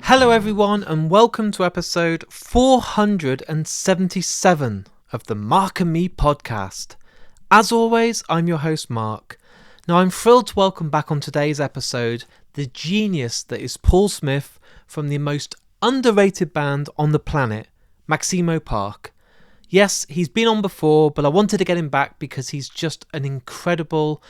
Hello everyone and welcome to episode 477 of the Mark and Me podcast. As always, I'm your host Mark. Now I'm thrilled to welcome back on today's episode the genius that is Paul Smith from the most underrated band on the planet, Maxïmo Park. Yes, he's been on before, but I wanted to get him back because he's just an incredible,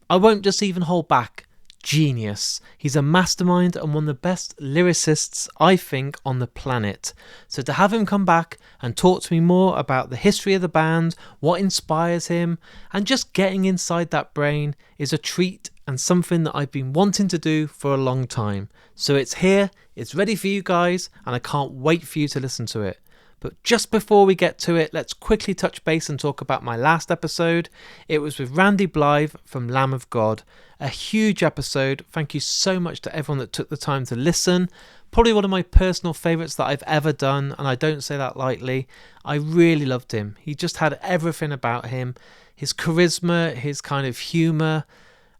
I won't just even hold back, genius. He's a mastermind and one of the best lyricists, I think, on the planet. So to have him come back and talk to me more about the history of the band, what inspires him, and just getting inside that brain is a treat and something that I've been wanting to do for a long time. So it's here, it's ready for you guys, and I can't wait for you to listen to it. But just before we get to it, let's quickly touch base and talk about my last episode. It was with Randy Blythe from Lamb of God. A huge episode. Thank you so much to everyone that took the time to listen. Probably one of my personal favourites that I've ever done, and I don't say that lightly. I really loved him. He just had everything about him. His charisma, his kind of humour,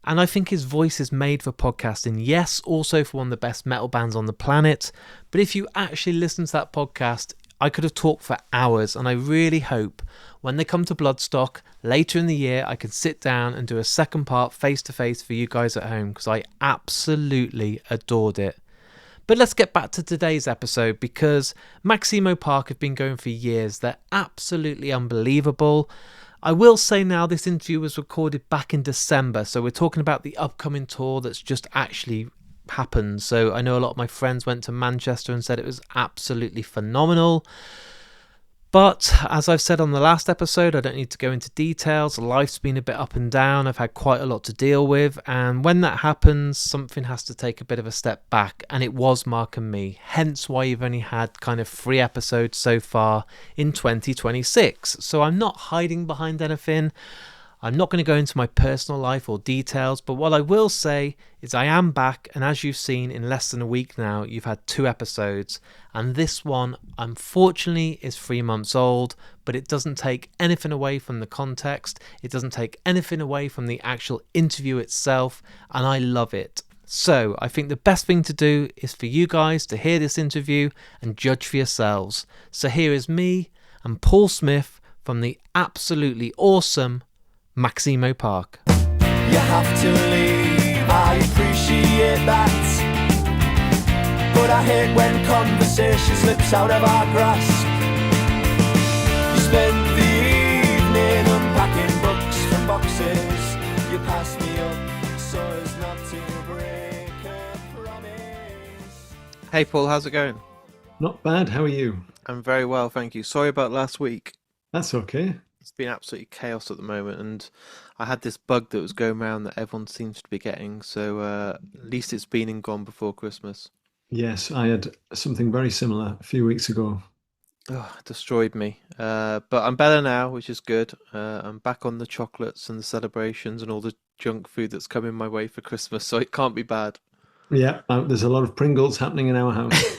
and I think his voice is made for podcasting. Yes, also for one of the best metal bands on the planet. But if you actually listen to that podcast, I could have talked for hours, and I really hope when they come to Bloodstock later in the year, I can sit down and do a second part face-to-face for you guys at home, because I absolutely adored it. But let's get back to today's episode, because Maxïmo Park have been going for years. They're absolutely unbelievable. I will say now this interview was recorded back in December, so we're talking about the upcoming tour that's just actually happened. So I know a lot of my friends went to Manchester and said it was absolutely phenomenal. But as I've said on the last episode, I don't need to go into details. Life's been a bit up and down. I've had quite a lot to deal with. And when that happens, something has to take a bit of a step back. And it was Mark and Me. Hence why you've only had kind of 3 episodes so far in 2026. So I'm not hiding behind anything. I'm not going to go into my personal life or details, but what I will say is I am back, and as you've seen in less than a week now, you've had 2 episodes, and this one, unfortunately, is 3 months old, but it doesn't take anything away from the context, it doesn't take anything away from the actual interview itself, and I love it. So I think the best thing to do is for you guys to hear this interview and judge for yourselves. So here is me and Paul Smith from the absolutely awesome Maxïmo Park. You have to leave, I appreciate that, but I hate when conversation slips out of our grasp. You spend the evening unpacking books from boxes. You pass me up so as not to break a promise. Hey Paul, how's it going? Not bad, how are you? I'm very well, thank you. Sorry about last week. That's okay. It's been absolutely chaos at the moment, and I had this bug that was going around that everyone seems to be getting, so at least it's been and gone before Christmas. Yes, I had something very similar a few weeks ago. Oh, it destroyed me. But I'm better now, which is good. I'm back on the chocolates and the celebrations and all the junk food that's coming my way for Christmas, so it can't be bad. Yeah, there's a lot of Pringles happening in our house.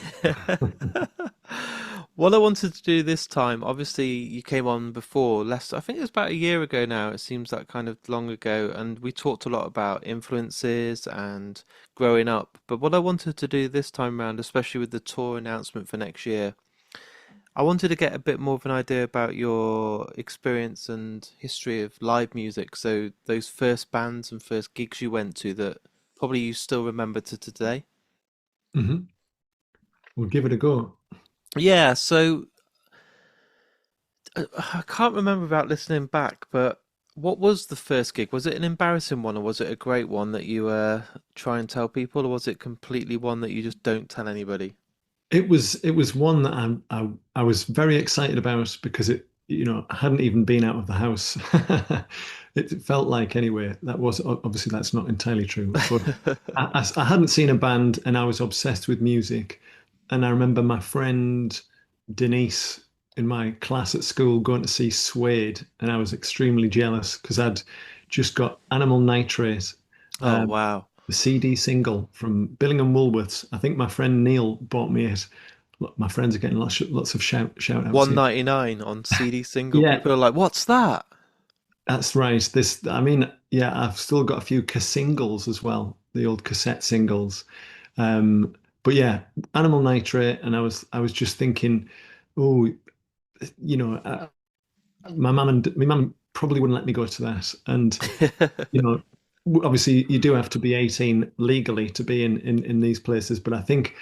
What I wanted to do this time, obviously you came on before, I think it was about a year ago now, it seems that kind of long ago, and we talked a lot about influences and growing up. But what I wanted to do this time around, especially with the tour announcement for next year, I wanted to get a bit more of an idea about your experience and history of live music. So those first bands and first gigs you went to that probably you still remember to today. Mm-hmm. We'll give it a go. Yeah, so I can't remember about listening back, but what was the first gig? Was it an embarrassing one, or was it a great one that you try and tell people, or was it completely one that you just don't tell anybody? It was one that I was very excited about because it, I hadn't even been out of the house. It felt like, anyway, that was obviously that's not entirely true, but I hadn't seen a band and I was obsessed with music. And I remember my friend Denise in my class at school going to see Suede, and I was extremely jealous because I'd just got Animal Nitrate. Oh, wow. The CD single from Billingham Woolworths. I think my friend Neil bought me it. Look, my friends are getting lots of shout outs. $1.99 on CD single. Yeah. People are like, "What's that?" That's right. I've still got a few singles as well, the old cassette singles. but yeah, animal nitrate, and I was just thinking, oh, you know, my mum probably wouldn't let me go to that, and you know, obviously you do have to be 18 legally to be in these places, but I think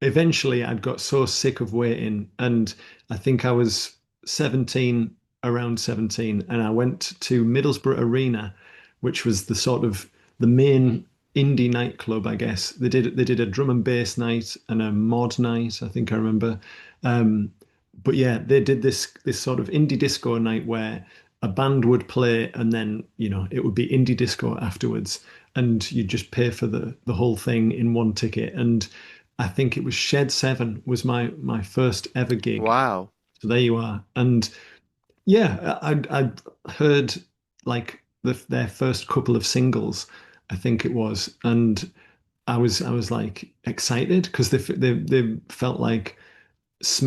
eventually I'd got so sick of waiting, and I think I was 17, around 17, and I went to Middlesbrough Arena, which was the sort of the main indie nightclub, I guess. They did a drum and bass night and a mod night, I think I remember. Um, but yeah, they did this sort of indie disco night where a band would play and then, it would be indie disco afterwards, and you'd just pay for the whole thing in one ticket. And I think it was Shed 7 was my first ever gig. Wow. So there you are. And yeah, I'd heard like their first couple of singles, I think it was, and I was like excited because they felt like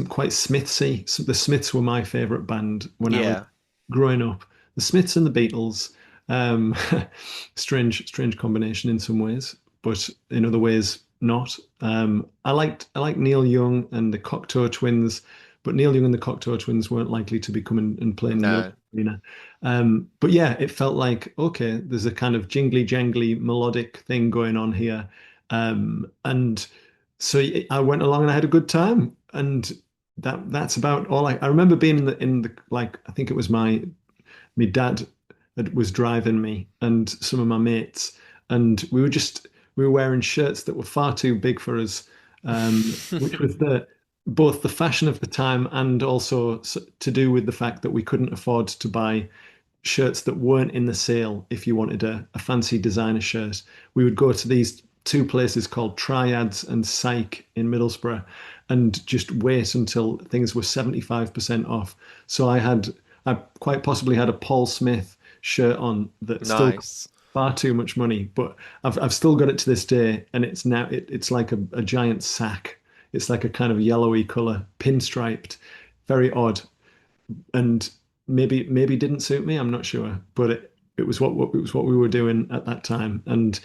quite Smithsy. So the Smiths were my favorite band when I was Yeah. growing up. The Smiths and the Beatles. Um, strange combination in some ways, but in other ways not. I liked Neil Young and the Cocteau Twins, but Neil Young and the Cocteau Twins weren't likely to be coming and playing the Middle No. Arena. But yeah, it felt like okay, there's a kind of jingly jangly melodic thing going on here, and so I went along and I had a good time, and that's about all I remember being in the like I think it was my dad that was driving me and some of my mates, and we were wearing shirts that were far too big for us, which was the both the fashion of the time and also to do with the fact that we couldn't afford to buy shirts that weren't in the sale. If you wanted a fancy designer shirt, we would go to these two places called Triads and Psych in Middlesbrough and just wait until things were 75% off. So I quite possibly had a Paul Smith shirt on that still cost Nice. far too much money, but I've still got it to this day, and it's like a giant sack. It's like a kind of yellowy color, pinstriped, very odd, and maybe didn't suit me. I'm not sure, but it was what we were doing at that time. And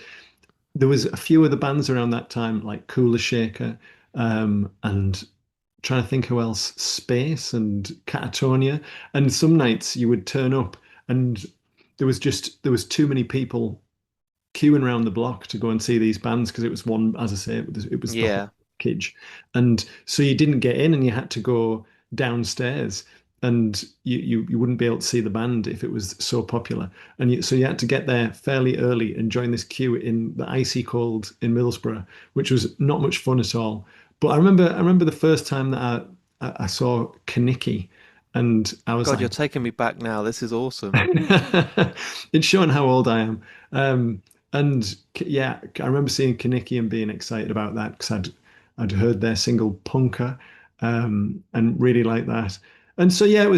there was a few other bands around that time, like Cooler Shaker, and trying to think who else, Space and Catatonia. And some nights you would turn up and there was too many people queuing around the block to go and see these bands because it was one, as I say, it was the whole Yeah. package, and so you didn't get in and you had to go downstairs, and you wouldn't be able to see the band if it was so popular, and so you had to get there fairly early and join this queue in the icy cold in Middlesbrough, which was not much fun at all. But I remember the first time that I saw Kaniki, and I was God, you're like, taking me back now. This is awesome. it's showing how old I am. And yeah, I remember seeing Kaniki and being excited about that because I'd heard their single Punker, and really liked that. And so yeah, it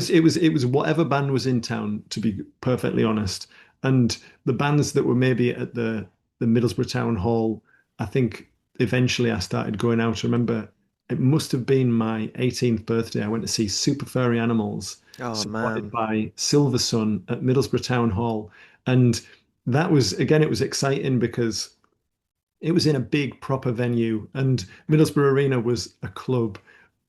was whatever band was in town, to be perfectly honest. And the bands that were maybe at the Middlesbrough Town Hall, I think eventually I started going out. I remember it must have been my 18th birthday. I went to see Super Furry Animals, Oh supported man. by Silver Sun at Middlesbrough Town Hall. And that was, again, it was exciting because it was in a big proper venue, and Middlesbrough Arena was a club,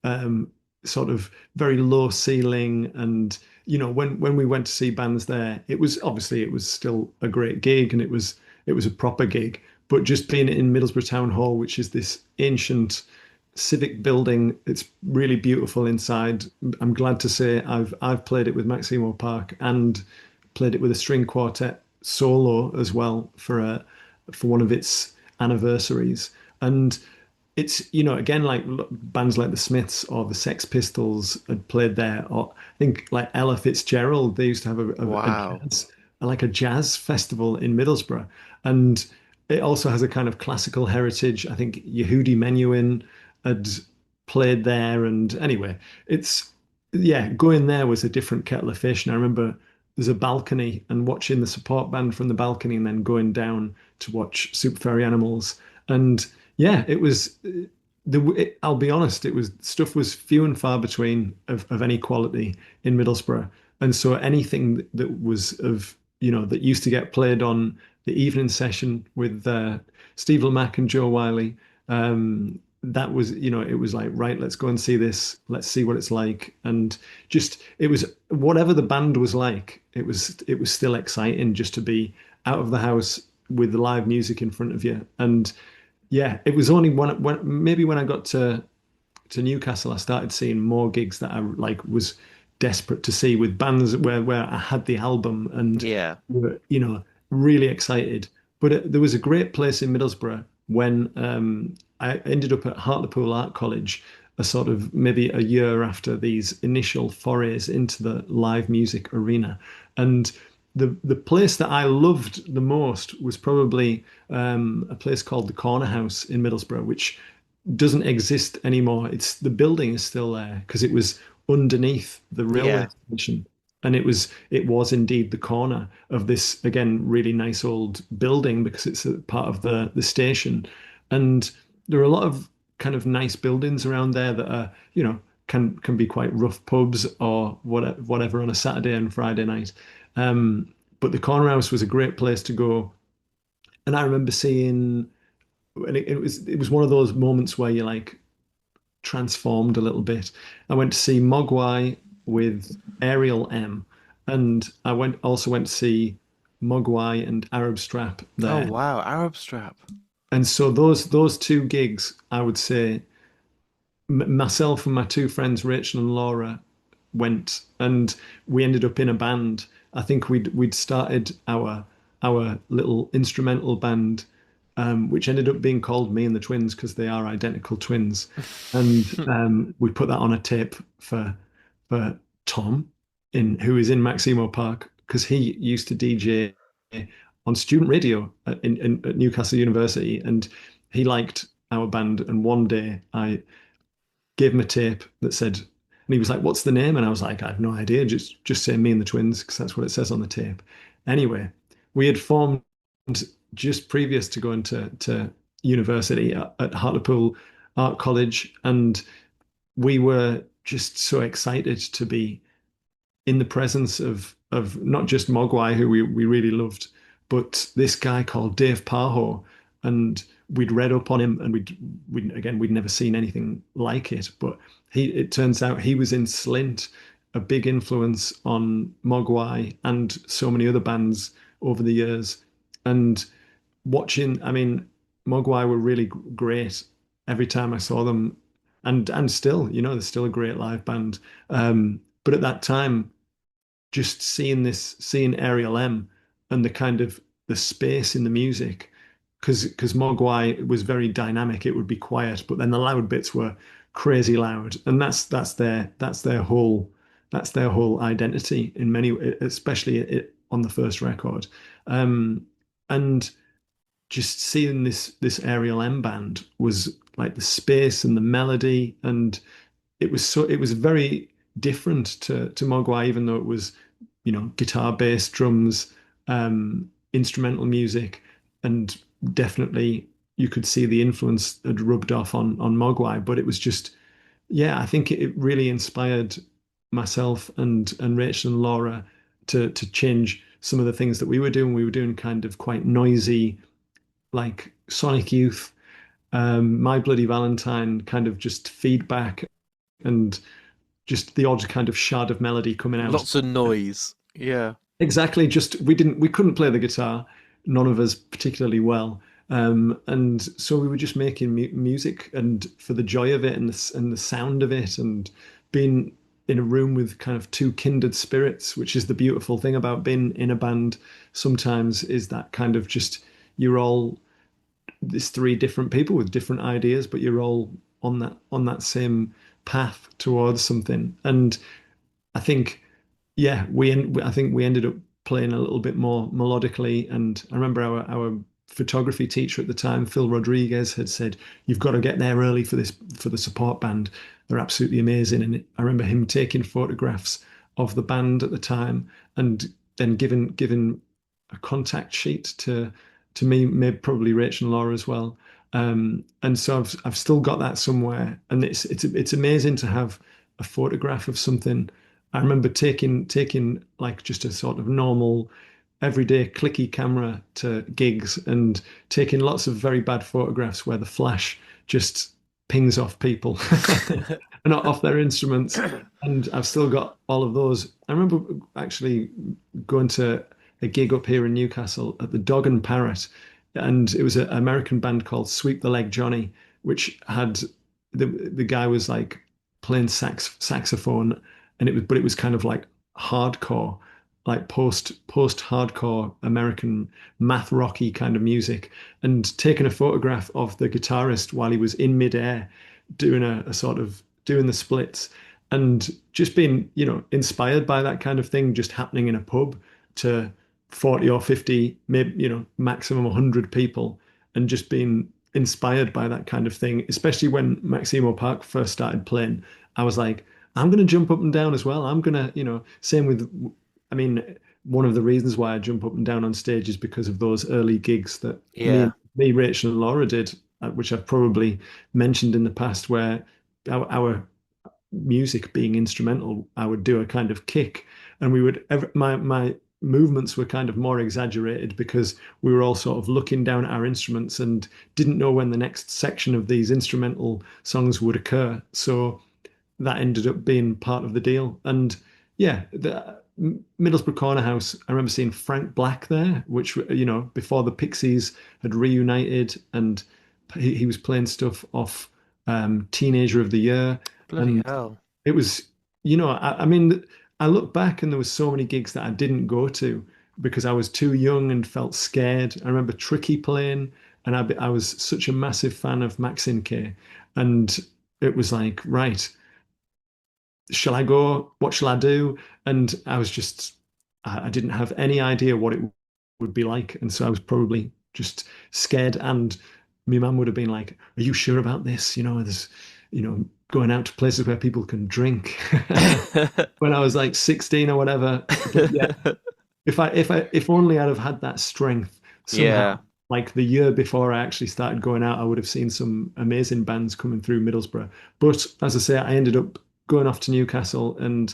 um, sort of very low ceiling. And when we went to see bands there, it was obviously it was still a great gig, and it was a proper gig. But just being in Middlesbrough Town Hall, which is this ancient civic building, it's really beautiful inside. I'm glad to say I've played it with Maximo Park and played it with a string quartet solo as well for one of its anniversaries. And it's again, like bands like the Smiths or the Sex Pistols had played there, or I think like Ella Fitzgerald, they used to have a Wow. jazz, like a jazz festival in Middlesbrough. And it also has a kind of classical heritage. I think Yehudi Menuhin had played there, and anyway, it's yeah, going there was a different kettle of fish. And I remember there's a balcony, and watching the support band from the balcony and then going down to watch Super Furry Animals. And yeah, it was I'll be honest, it was stuff was few and far between of any quality in Middlesbrough. And so anything that was that used to get played on the evening session with Steve Lamacq and Joe Wiley, that was, it was like, right, let's go and see this. Let's see what it's like. And just, it was whatever the band was like, it was still exciting just to be out of the house with the live music in front of you. And yeah, it was only when maybe when I got to Newcastle, I started seeing more gigs that I like was desperate to see with bands where I had the album and Yeah. were, really excited. But there was a great place in Middlesbrough when I ended up at Hartlepool Art College, a sort of maybe a year after these initial forays into the live music arena. And the place that I loved the most was probably a place called the Corner House in Middlesbrough, which doesn't exist anymore. It's the building is still there because it was underneath the railway Yeah. station. And it was indeed the corner of this again really nice old building because it's a part of the station. And there are a lot of kind of nice buildings around there that are, can be quite rough pubs or whatever on a Saturday and Friday night. But the Corner House was a great place to go. And I remember seeing, and it was one of those moments where you're like transformed a little bit. I went to see Mogwai with Ariel M, and I went to see Mogwai and Arab Strap Oh there. wow, Arab Strap. And so those two gigs, I would say, myself and my two friends, Rachel and Laura, went, and we ended up in a band. I think we'd started our little instrumental band, which ended up being called Me and the Twins because they are identical twins. And we put that on a tape for Tom, who is in Maximo Park, because he used to DJ on student radio at Newcastle University, and he liked our band. And one day I gave him a tape that said, and he was like, "What's the name?" And I was like, "I have no idea. Just say Me and the Twins because that's what it says on the tape." Anyway, we had formed just previous to going to university at Hartlepool Art College, and we were just so excited to be in the presence of not just Mogwai, who we really loved, but this guy called Dave Parho. And we'd read up on him, and we'd never seen anything like it. But it turns out he was in Slint, a big influence on Mogwai and so many other bands over the years. And watching, I mean, Mogwai were really great every time I saw them, and still, they're still a great live band. But at that time, just seeing Ariel M and the kind of the space in the music, because Mogwai was very dynamic, it would be quiet, but then the loud bits were crazy loud, and that's their whole identity in many, especially on the first record, and just seeing this Ariel M band was like the space and the melody, and it was very different to Mogwai, even though it was, guitar, bass, drums, instrumental music, and definitely you could see the influence had rubbed off on Mogwai, but it was just, yeah, I think it really inspired myself and Rachel and Laura to change some of the things that we were doing. We were doing kind of quite noisy, like Sonic Youth, My Bloody Valentine, kind of just feedback and just the odd kind of shard of melody coming out. Lots of noise. Yeah. Exactly. Just we couldn't play the guitar, none of us particularly well, and so we were just making music and for the joy of it and the sound of it, and being in a room with kind of two kindred spirits, which is the beautiful thing about being in a band. Sometimes is that kind of just you're all there's three different people with different ideas, but you're all on that same path towards something. And I think, yeah, I think we ended up playing a little bit more melodically. And I remember our photography teacher at the time, Phil Rodriguez, had said, "You've got to get there early for the support band. They're absolutely amazing." And I remember him taking photographs of the band at the time and then giving a contact sheet to me, maybe probably Rachel and Laura as well. And so I've still got that somewhere, and it's amazing to have a photograph of something. I remember taking like just a sort of normal, everyday clicky camera to gigs and taking lots of very bad photographs where the flash just pings off people, not off their instruments. And I've still got all of those. I remember actually going to a gig up here in Newcastle at the Dog and Parrot, and it was an American band called Sweep the Leg Johnny, which had the guy was like playing saxophone, and it was kind of like hardcore, like post hardcore American math rocky kind of music, and taking a photograph of the guitarist while he was in midair doing a sort of doing the splits, and just being, inspired by that kind of thing just happening in a pub to 40 or 50, maybe, maximum 100 people, and just being inspired by that kind of thing, especially when Maximo Park first started playing. I was like, I'm going to jump up and down as well. I'm going to, same with, I mean, one of the reasons why I jump up and down on stage is because of those early gigs that Yeah. Rachel, and Laura did, which I've probably mentioned in the past, where our music being instrumental, I would do a kind of kick, and we would my movements were kind of more exaggerated because we were all sort of looking down at our instruments and didn't know when the next section of these instrumental songs would occur. So that ended up being part of the deal. And yeah, the Middlesbrough Corner House, I remember seeing Frank Black there, which, before the Pixies had reunited, and he was playing stuff off Teenager of the Year. Bloody And hell. it was, I mean, I look back and there was so many gigs that I didn't go to because I was too young and felt scared. I remember Tricky playing, and I was such a massive fan of Maxine, and it was like, right, shall I go? What shall I do? And I was just, I didn't have any idea what it would be like. And so I was probably just scared. And my mum would have been like, are you sure about this? There's, going out to places where people can drink when I was like 16 or whatever. But yeah, if only I'd have had that strength somehow. Yeah. Like the year before I actually started going out, I would have seen some amazing bands coming through Middlesbrough. But as I say, I ended up going off to Newcastle, and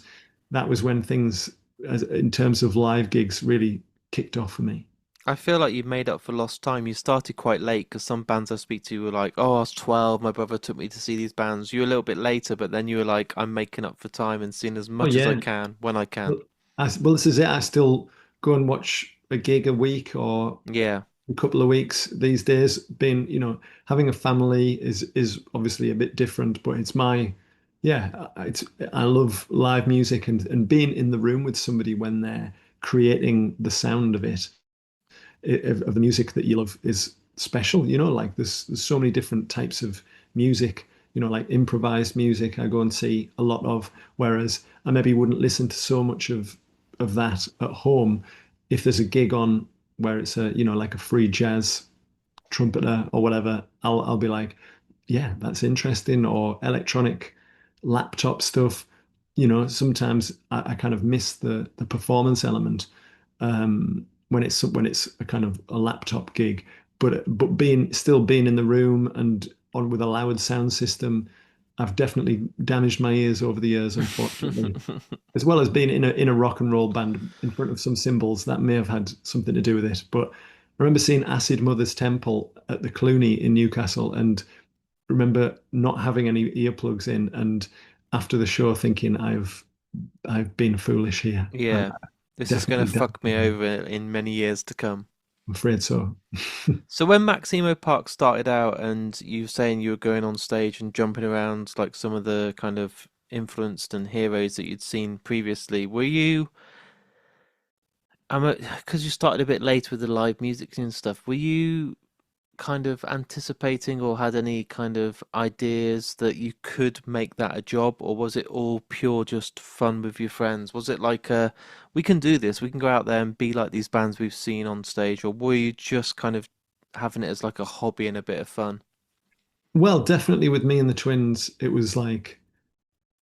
that was when things, as in terms of live gigs, really kicked off for me. I feel like you've made up for lost time. You started quite late because some bands I speak to were like, "Oh, I was 12. My brother took me to see these bands." You were a little bit later, but then you were like, "I'm making up for time and seeing as Oh much as I yeah, can when I well, can." well, this is it. I still go and watch a gig a week or Yeah, a couple of weeks these days. Being, having a family is obviously a bit different, but it's my, yeah, I love live music, and being in the room with somebody when they're creating the sound of it, of the music that you love, is special. Like there's so many different types of music. Like improvised music, I go and see a lot of. Whereas I maybe wouldn't listen to so much of that at home. If there's a gig on where it's a, like a free jazz trumpeter or whatever, I'll be like, yeah, that's interesting. Or electronic laptop stuff. Sometimes I kind of miss the performance element when it's a kind of a laptop gig, but being in the room and on with a loud sound system, I've definitely damaged my ears over the years, unfortunately. As well as being in a rock and roll band in front of some cymbals, that may have had something to do with it. But I remember seeing Acid Mother's Temple at the Clooney in Newcastle, and remember not having any earplugs in, and after the show thinking I've been foolish here. I yeah. This is gonna definitely, fuck me definitely, over in many years to come. I'm afraid so. So when Maximo Park started out and you were saying you were going on stage and jumping around like some of the kind of influenced and heroes that you'd seen previously, were you, because you started a bit late with the live music and stuff, were you kind of anticipating or had any kind of ideas that you could make that a job, or was it all pure just fun with your friends? Was it like we can do this, we can go out there and be like these bands we've seen on stage, or were you just kind of having it as like a hobby and a bit of fun? Well, definitely with me and the twins, it was like,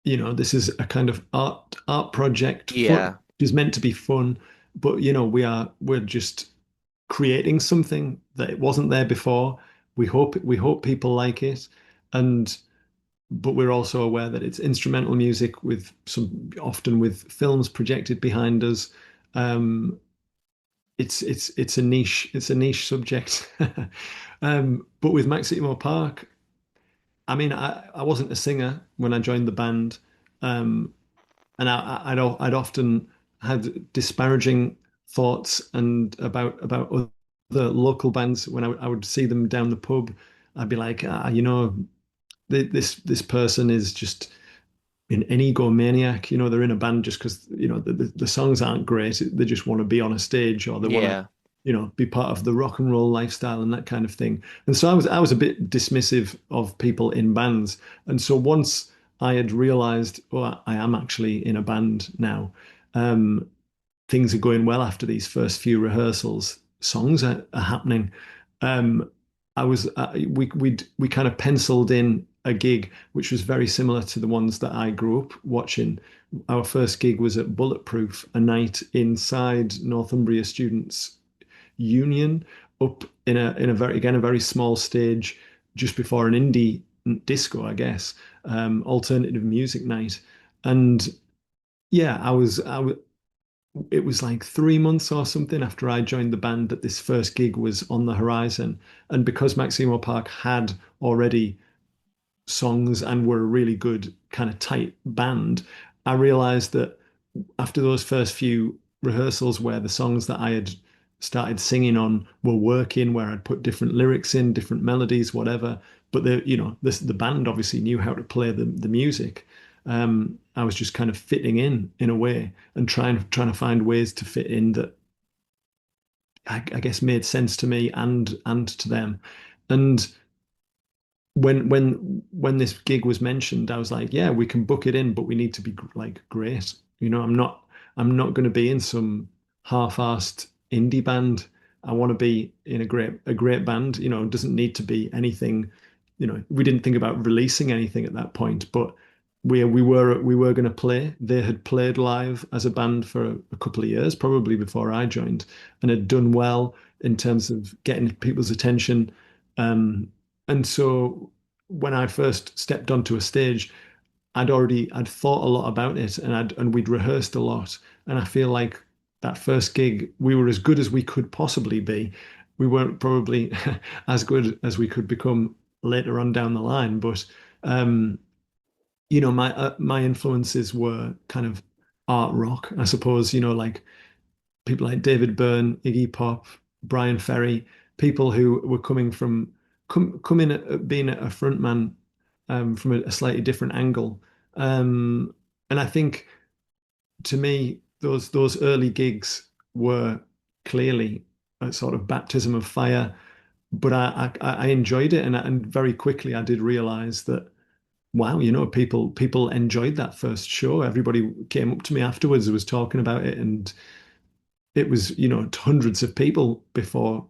this is a kind of art project, fun, Yeah, which is meant to be fun, but we're just creating something that it wasn't there before. We hope people like it, and but we're also aware that it's instrumental music with some often with films projected behind us. Um, it's a niche subject. But with Maximo Park, I mean, I wasn't a singer when I joined the band, um, and I'd often had disparaging thoughts and about other local bands when I would see them down the pub. I'd be like, this person is just an egomaniac. They're in a band just because the songs aren't great. They just want to be on a stage, or they want to Yeah. be part of the rock and roll lifestyle and that kind of thing. And so I was a bit dismissive of people in bands. And so once I had realized, oh, I am actually in a band now. Um, Things are going well after these first few rehearsals. Songs are happening. Um, I was we kind of penciled in a gig which was very similar to the ones that I grew up watching. Our first gig was at Bulletproof, a night inside Northumbria Students' Union, up in a very small stage just before an indie disco, I guess, alternative music night. And yeah, it was like 3 months or something after I joined the band that this first gig was on the horizon. And because Maximo Park had already songs and were a really good kind of tight band, I realized that after those first few rehearsals where the songs that I had started singing on were working, where I'd put different lyrics in, different melodies, whatever, but the band obviously knew how to play the music. I was just kind of fitting in a way and trying to find ways to fit in that I guess made sense to me and to them. And when this gig was mentioned, I was like, yeah, we can book it in, but we need to be like great. I'm not going to be in some half-assed indie band. I want to be in a great band. It doesn't need to be anything. We didn't think about releasing anything at that point, but we were going to play. They had played live as a band for a couple of years, probably before I joined, and had done well in terms of getting people's attention. Um, and so when I first stepped onto a stage, I'd thought a lot about it, and we'd rehearsed a lot. And I feel like that first gig, we were as good as we could possibly be. We weren't probably as good as we could become later on down the line, but um, my influences were kind of art rock, I suppose. Like people like David Byrne, Iggy Pop, Brian Ferry, people who were coming at being a frontman from a slightly different angle. And I think to me, those early gigs were clearly a sort of baptism of fire. But I enjoyed it, and very quickly I did realize that wow, people enjoyed that first show. Everybody came up to me afterwards, was talking about it, and it was hundreds of people before.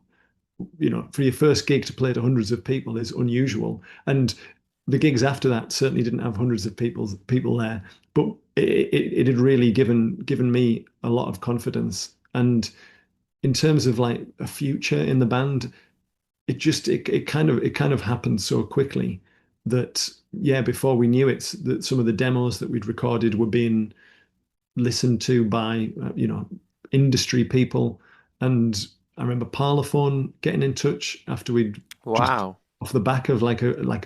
For your first gig to play to hundreds of people is unusual. And the gigs after that certainly didn't have hundreds of people there, but it had really given me a lot of confidence. And in terms of like a future in the band, it kind of happened so quickly that yeah, before we knew it, that some of the demos that we'd recorded were being listened to by industry people. And I remember Parlophone getting in touch after we'd just Wow. off the back of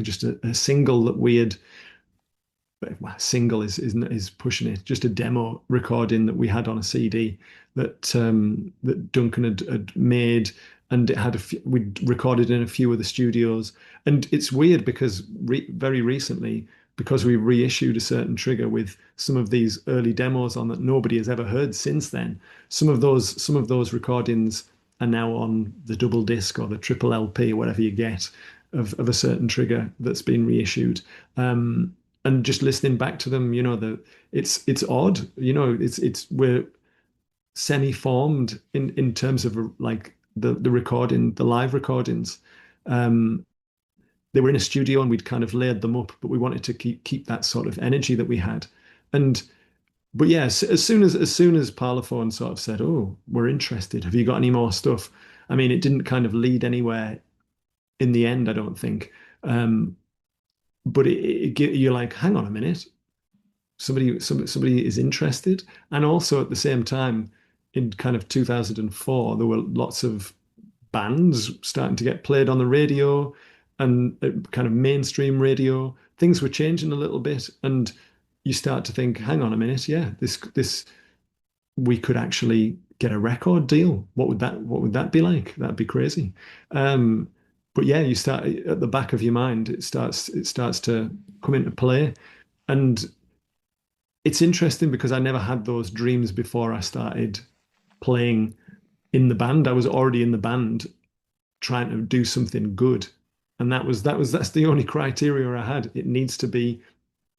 just a single that we had. Well, single is pushing it. Just a demo recording that we had on a CD that Duncan had made, and we'd recorded in a few of the studios. And it's weird because very recently, because we reissued a certain trigger with some of these early demos on that nobody has ever heard since then. Some of those recordings are now on the double disc or the triple LP, whatever you get of a certain trigger that's been reissued. And just listening back to them, it's odd, we're semi-formed in terms of like the live recordings. Um, they were in a studio and we'd kind of layered them up, but we wanted to keep that sort of energy that we had. And but yes, as soon as Parlophone sort of said, "Oh, we're interested. Have you got any more stuff?" I mean, it didn't kind of lead anywhere in the end, I don't think. Um, but you're like, hang on a minute, somebody is interested. And also at the same time, in kind of 2004, there were lots of bands starting to get played on the radio. and kind of mainstream radio, things were changing a little bit, and you start to think, hang on a minute, yeah, this we could actually get a record deal. What would that be like? That'd be crazy. Um, but yeah, you start at the back of your mind, it starts to come into play. And it's interesting because I never had those dreams before I started playing in the band. I was already in the band trying to do something good. And that's the only criteria I had. It needs to be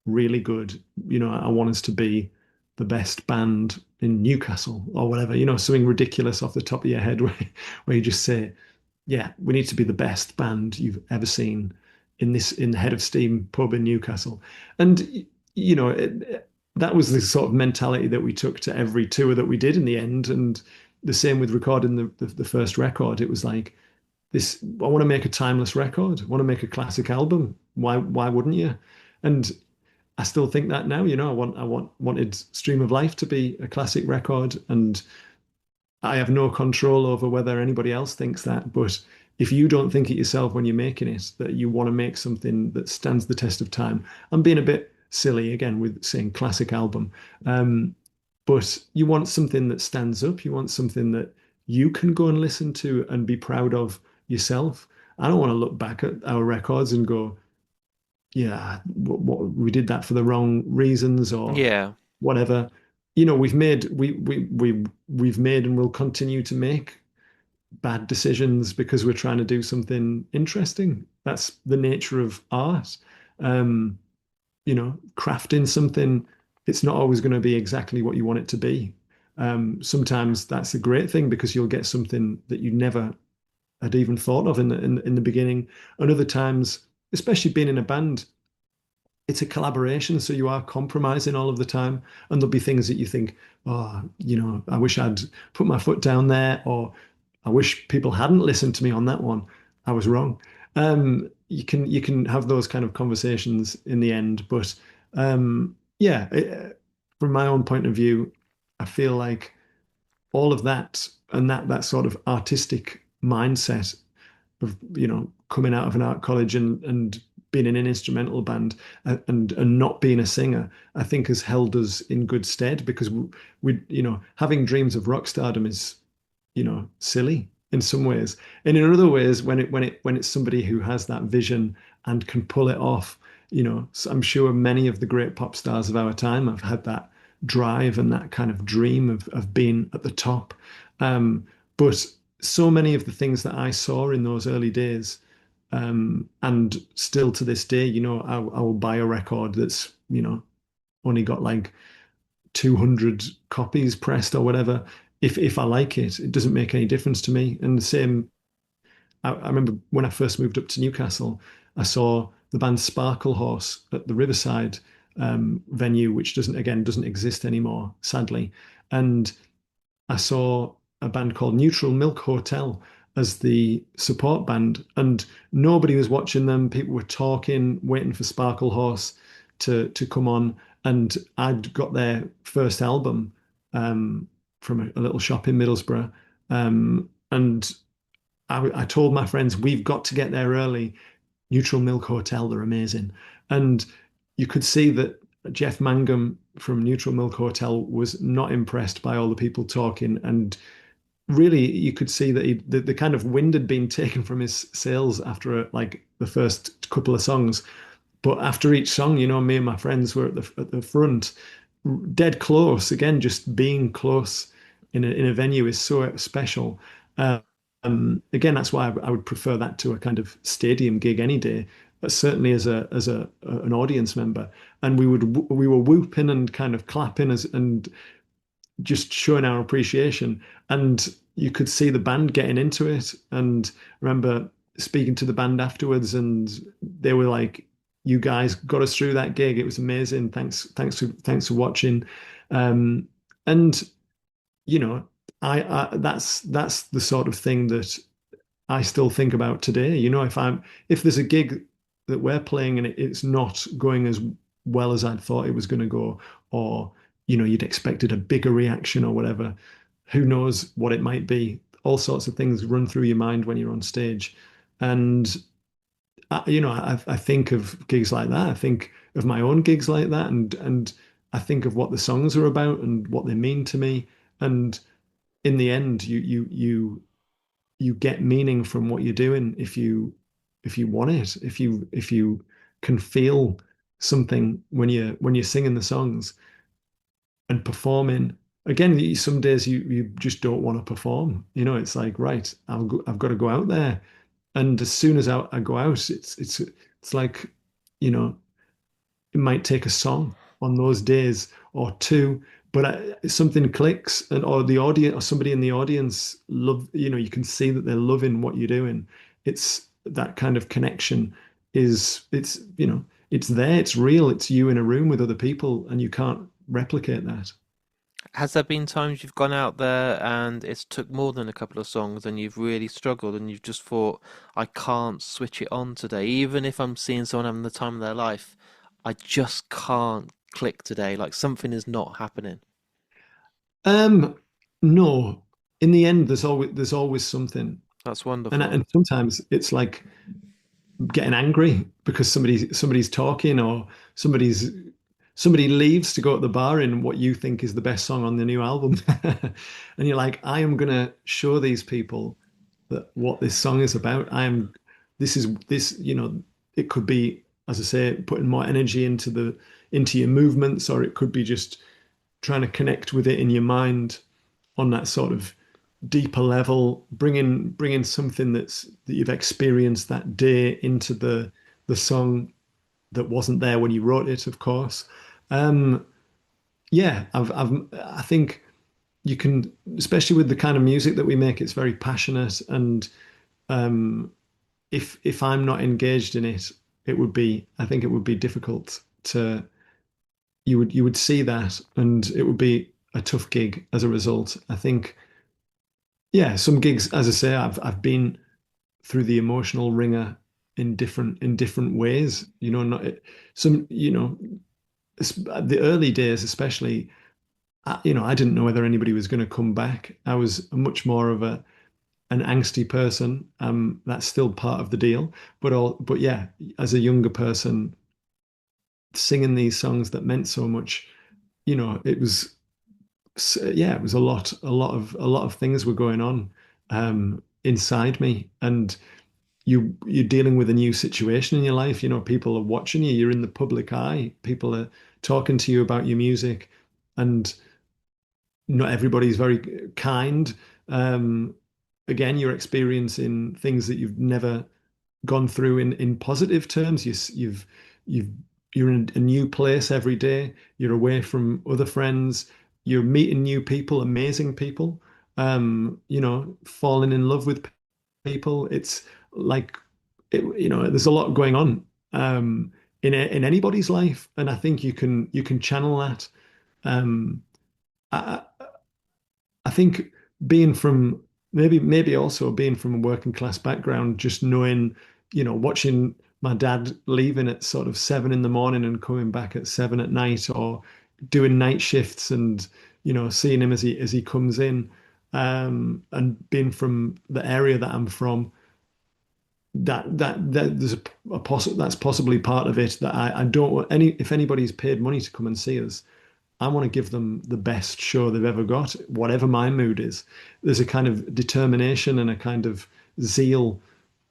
really good. I want us to be the best band in Newcastle or whatever, something ridiculous off the top of your head where you just say, yeah, we need to be the best band you've ever seen in the Head of Steam pub in Newcastle. And that was the sort of mentality that we took to every tour that we did in the end. And the same with recording the first record. It was like this, I want to make a timeless record. I want to make a classic album. Why wouldn't you? And I still think that now, wanted Stream of Life to be a classic record, and I have no control over whether anybody else thinks that. But if you don't think it yourself when you're making it, that you want to make something that stands the test of time, I'm being a bit silly again with saying classic album. But you want something that stands up. You want something that you can go and listen to and be proud of yourself. I don't want to look back at our records and go, yeah, we did that for the wrong reasons or Yeah. whatever. We've made and will continue to make bad decisions because we're trying to do something interesting. That's the nature of art. Um, Crafting something, it's not always going to be exactly what you want it to be. Sometimes that's a great thing because you'll get something that you never had even thought of in the beginning. And other times, especially being in a band, it's a collaboration, so you are compromising all of the time, and there'll be things that you think, oh, I wish I'd put my foot down there, or I wish people hadn't listened to me on that one. I was wrong. You can have those kind of conversations in the end, but yeah, from my own point of view, I feel like all of that and that sort of artistic mindset of coming out of an art college and being in an instrumental band and not being a singer, I think has held us in good stead because we having dreams of rock stardom is silly in some ways, and in other ways when it's somebody who has that vision and can pull it off, so I'm sure many of the great pop stars of our time have had that drive and that kind of dream of being at the top. But so many of the things that I saw in those early days, and still to this day, I will buy a record that's, only got like 200 copies pressed or whatever. If I like it, it doesn't make any difference to me. And the same, I remember when I first moved up to Newcastle, I saw the band Sparkle Horse at the Riverside venue, which doesn't exist anymore, sadly. And I saw a band called Neutral Milk Hotel as the support band, and nobody was watching them. People were talking, waiting for Sparkle Horse to come on, and I'd got their first album from a little shop in Middlesbrough, and I told my friends, we've got to get there early. Neutral Milk Hotel, they're amazing. And you could see that Jeff Mangum from Neutral Milk Hotel was not impressed by all the people talking. And really, you could see that the kind of wind had been taken from his sails after like the first couple of songs. But after each song, me and my friends were at the front, dead close. Again, just being close in a venue is so special. Again, that's why I would prefer that to a kind of stadium gig any day. But certainly as an audience member, and we were whooping and kind of clapping and just showing our appreciation. And you could see the band getting into it. And I remember speaking to the band afterwards, and they were like, "You guys got us through that gig. It was amazing. Thanks for watching." And that's the sort of thing that I still think about today. If there's a gig that we're playing and it's not going as well as I'd thought it was going to go, or you'd expected a bigger reaction or whatever, who knows what it might be. All sorts of things run through your mind when you're on stage, and I think of gigs like that. I think of my own gigs like that, and I think of what the songs are about and what they mean to me. And in the end, you get meaning from what you're doing if you want it, if you can feel something when you're singing the songs and performing. Again, some days you just don't want to perform. It's like, right, I've got to go out there. And as soon as I go out, it's like, you know, it might take a song on those days or two, but something clicks, and or the audience or somebody in the audience you can see that they're loving what you're doing. It's that kind of connection it's there, it's real, it's you in a room with other people, and you can't replicate that. Has there been times you've gone out there and it's took more than a couple of songs and you've really struggled and you've just thought, I can't switch it on today, even if I'm seeing someone having the time of their life, I just can't click today, like something is not happening. Um, no, in the end, there's always something, That's and wonderful. and sometimes it's like getting angry because somebody's talking, or somebody leaves to go to the bar in what you think is the best song on the new album. And you're like, I am gonna show these people that what this song is about. It could be, as I say, putting more energy into your movements, or it could be just trying to connect with it in your mind on that sort of deeper level, bringing something that you've experienced that day into the song that wasn't there when you wrote it, of course. Um, yeah, I think you can, especially with the kind of music that we make, it's very passionate, and um, if I'm not engaged in it, I think it would be difficult to you would see that, and it would be a tough gig as a result. I think, yeah, some gigs, as I say, I've been through the emotional ringer in different ways. Not some, the early days, especially, I didn't know whether anybody was going to come back. I was much more of an angsty person. That's still part of the deal. But yeah, as a younger person, singing these songs that meant so much, it was, yeah, it was a lot of things were going on inside me, and you're dealing with a new situation in your life. People are watching you. You're in the public eye. People are talking to you about your music, and not everybody's very kind. Um, Again, you're experiencing things that you've never gone through in positive terms. You've you're in a new place every day. You're away from other friends. You're meeting new people, amazing people. Falling in love with people. It's like there's a lot going on in anybody's life, and I think you can channel that. Um, I, I think being from maybe also being from a working class background, just knowing, watching my dad leaving at sort of 7 in the morning and coming back at 7 at night, or doing night shifts, and seeing him as he comes in, and being from the area that I'm from, that there's that's possibly part of it, that I don't want if anybody's paid money to come and see us, I want to give them the best show they've ever got, whatever my mood is. There's a kind of determination and a kind of zeal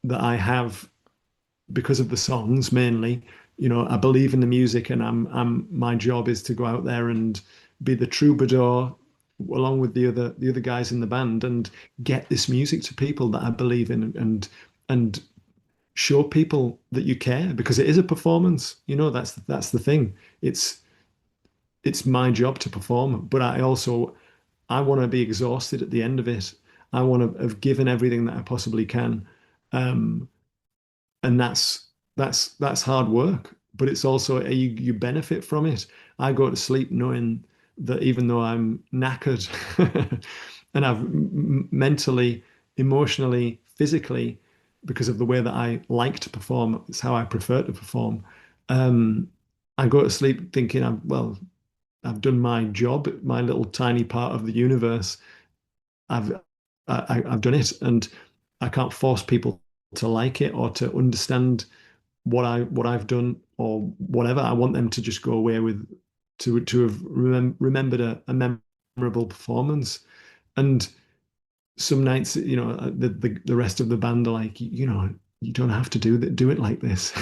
that I have because of the songs mainly. I believe in the music, and my job is to go out there and be the troubadour along with the other guys in the band, and get this music to people that I believe in, and show people that you care, because it is a performance. That's the thing. It's my job to perform, but I want to be exhausted at the end of it. I want to have given everything that I possibly can, um, and that's hard work. But it's also, you benefit from it. I go to sleep knowing that even though I'm knackered, and I've mentally, emotionally, physically, because of the way that I like to perform, it's how I prefer to perform. Um, I go to sleep thinking, I've done my job, my little tiny part of the universe. I've I've done it, and I can't force people to like it or to understand what I've done or whatever. I want them to just go away with to have remembered a memorable performance. And some nights, the rest of the band are like, you don't have to do it like this.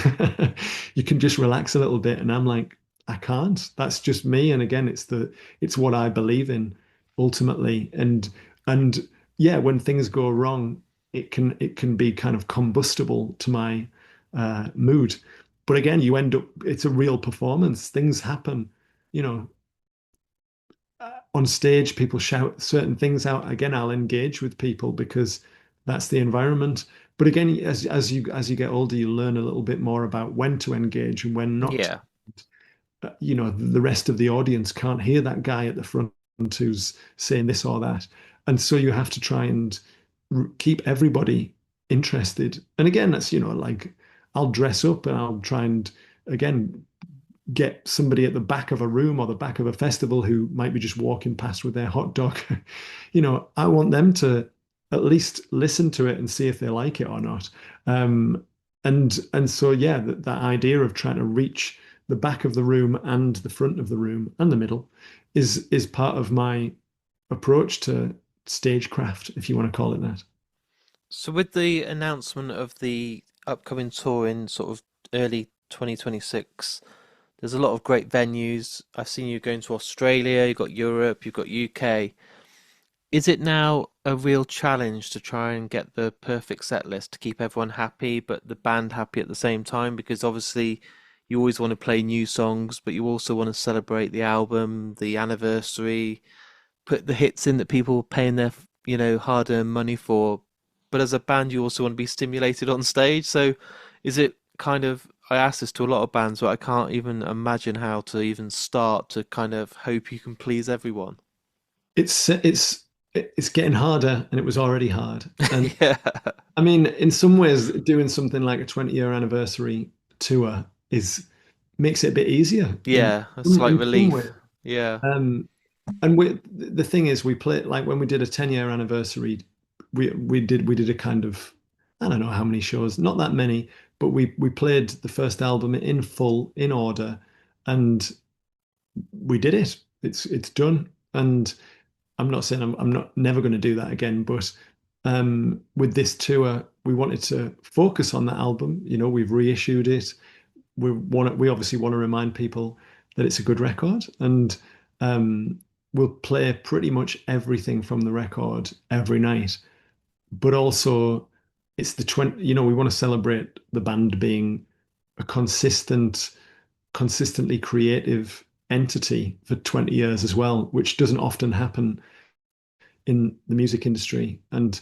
You can just relax a little bit. And I'm like, I can't. That's just me. And again, it's what I believe in ultimately. And yeah, when things go wrong, it can be kind of combustible to my mood. But again, you end up, it's a real performance. Things happen, you know, on stage, people shout certain things out. Again, I'll engage with people because that's the environment. But again, as you get older, you learn a little bit more about when to engage and when not. Yeah. The rest of the audience can't hear that guy at the front who's saying this or that, and so you have to try and keep everybody interested. And again, that's like I'll dress up and I'll try and again get somebody at the back of a room or the back of a festival who might be just walking past with their hot dog. I want them to at least listen to it and see if they like it or not. Um, and so yeah, that idea of trying to reach the back of the room and the front of the room and the middle is part of my approach to stagecraft, if you want to call it that. So with the announcement of the upcoming tour in sort of early 2026, there's a lot of great venues. I've seen you going to Australia, you've got Europe, you've got UK. Is it now a real challenge to try and get the perfect set list to keep everyone happy, but the band happy at the same time? Because obviously you always want to play new songs, but you also want to celebrate the album, the anniversary, put the hits in that people are paying their, hard-earned money for. But as a band, you also want to be stimulated on stage. So is it kind of, I ask this to a lot of bands, but I can't even imagine how to even start to kind of hope you can please everyone. It's getting harder, and it was already hard. And Yeah. I mean, in some ways, doing something like a 20-year anniversary tour is makes it a bit easier Yeah, a slight in some relief. ways. Yeah. Um, and the thing is, we play like when we did a 10-year anniversary, we did a kind of I don't know how many shows, not that many, but we played the first album in full in order, and we did it. It's done, and I'm not saying I'm not never going to do that again, but with this tour, we wanted to focus on that album. We've reissued it. We obviously want to remind people that it's a good record, and we'll play pretty much everything from the record every night. But also, it's the 20. We want to celebrate the band being a consistently creative entity for 20 years as well, which doesn't often happen in the music industry. And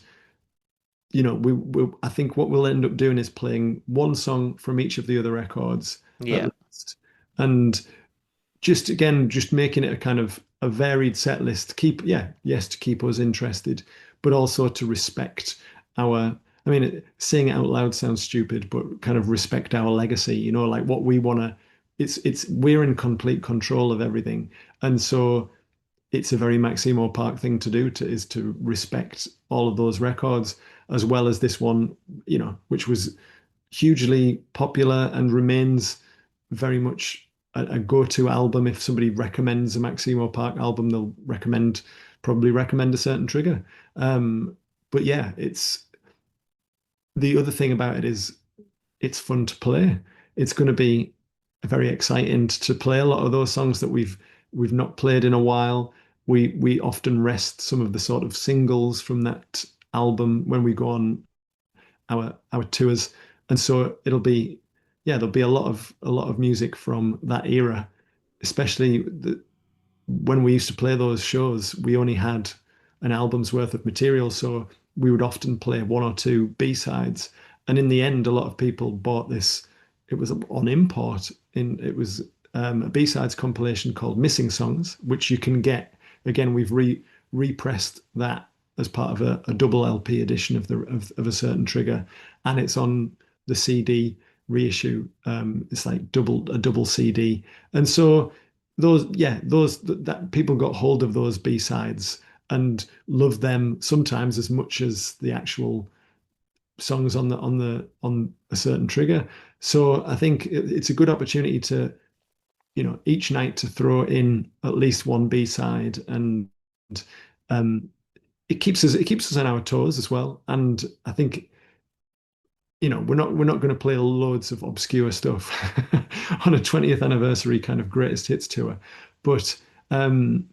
I think what we'll end up doing is playing one song from each of the other records at Yeah. least, and just making it a kind of a varied set list. To keep us interested, but also to respect our. I mean, saying it out loud sounds stupid, but kind of respect our legacy. Like what we want to. It's we're in complete control of everything, and so it's a very Maximo Park thing to do is to respect all of those records as well as this one, which was hugely popular and remains very much a go-to album. If somebody recommends a Maximo Park album, they'll probably recommend a certain trigger. But yeah, it's the other thing about it is it's fun to play. It's going to be very exciting to play a lot of those songs that we've not played in a while. We often rest some of the sort of singles from that album when we go on our tours, and so there'll be a lot of music from that era, especially when we used to play those shows. We only had an album's worth of material, so we would often play one or two B-sides. And in the end, a lot of people bought this. It was on import. It was a B-sides compilation called Missing Songs, which you can get. Again, we've repressed that as part of a double LP edition of a certain trigger, and it's on the CD reissue. It's like a double CD, and so that people got hold of those B-sides and loved them sometimes as much as the actual songs on a certain trigger. So I think it's a good opportunity to, each night to throw in at least one B-side, and um, it keeps us on our toes as well. And I think, we're not going to play loads of obscure stuff on a 20th anniversary kind of greatest hits tour, but um,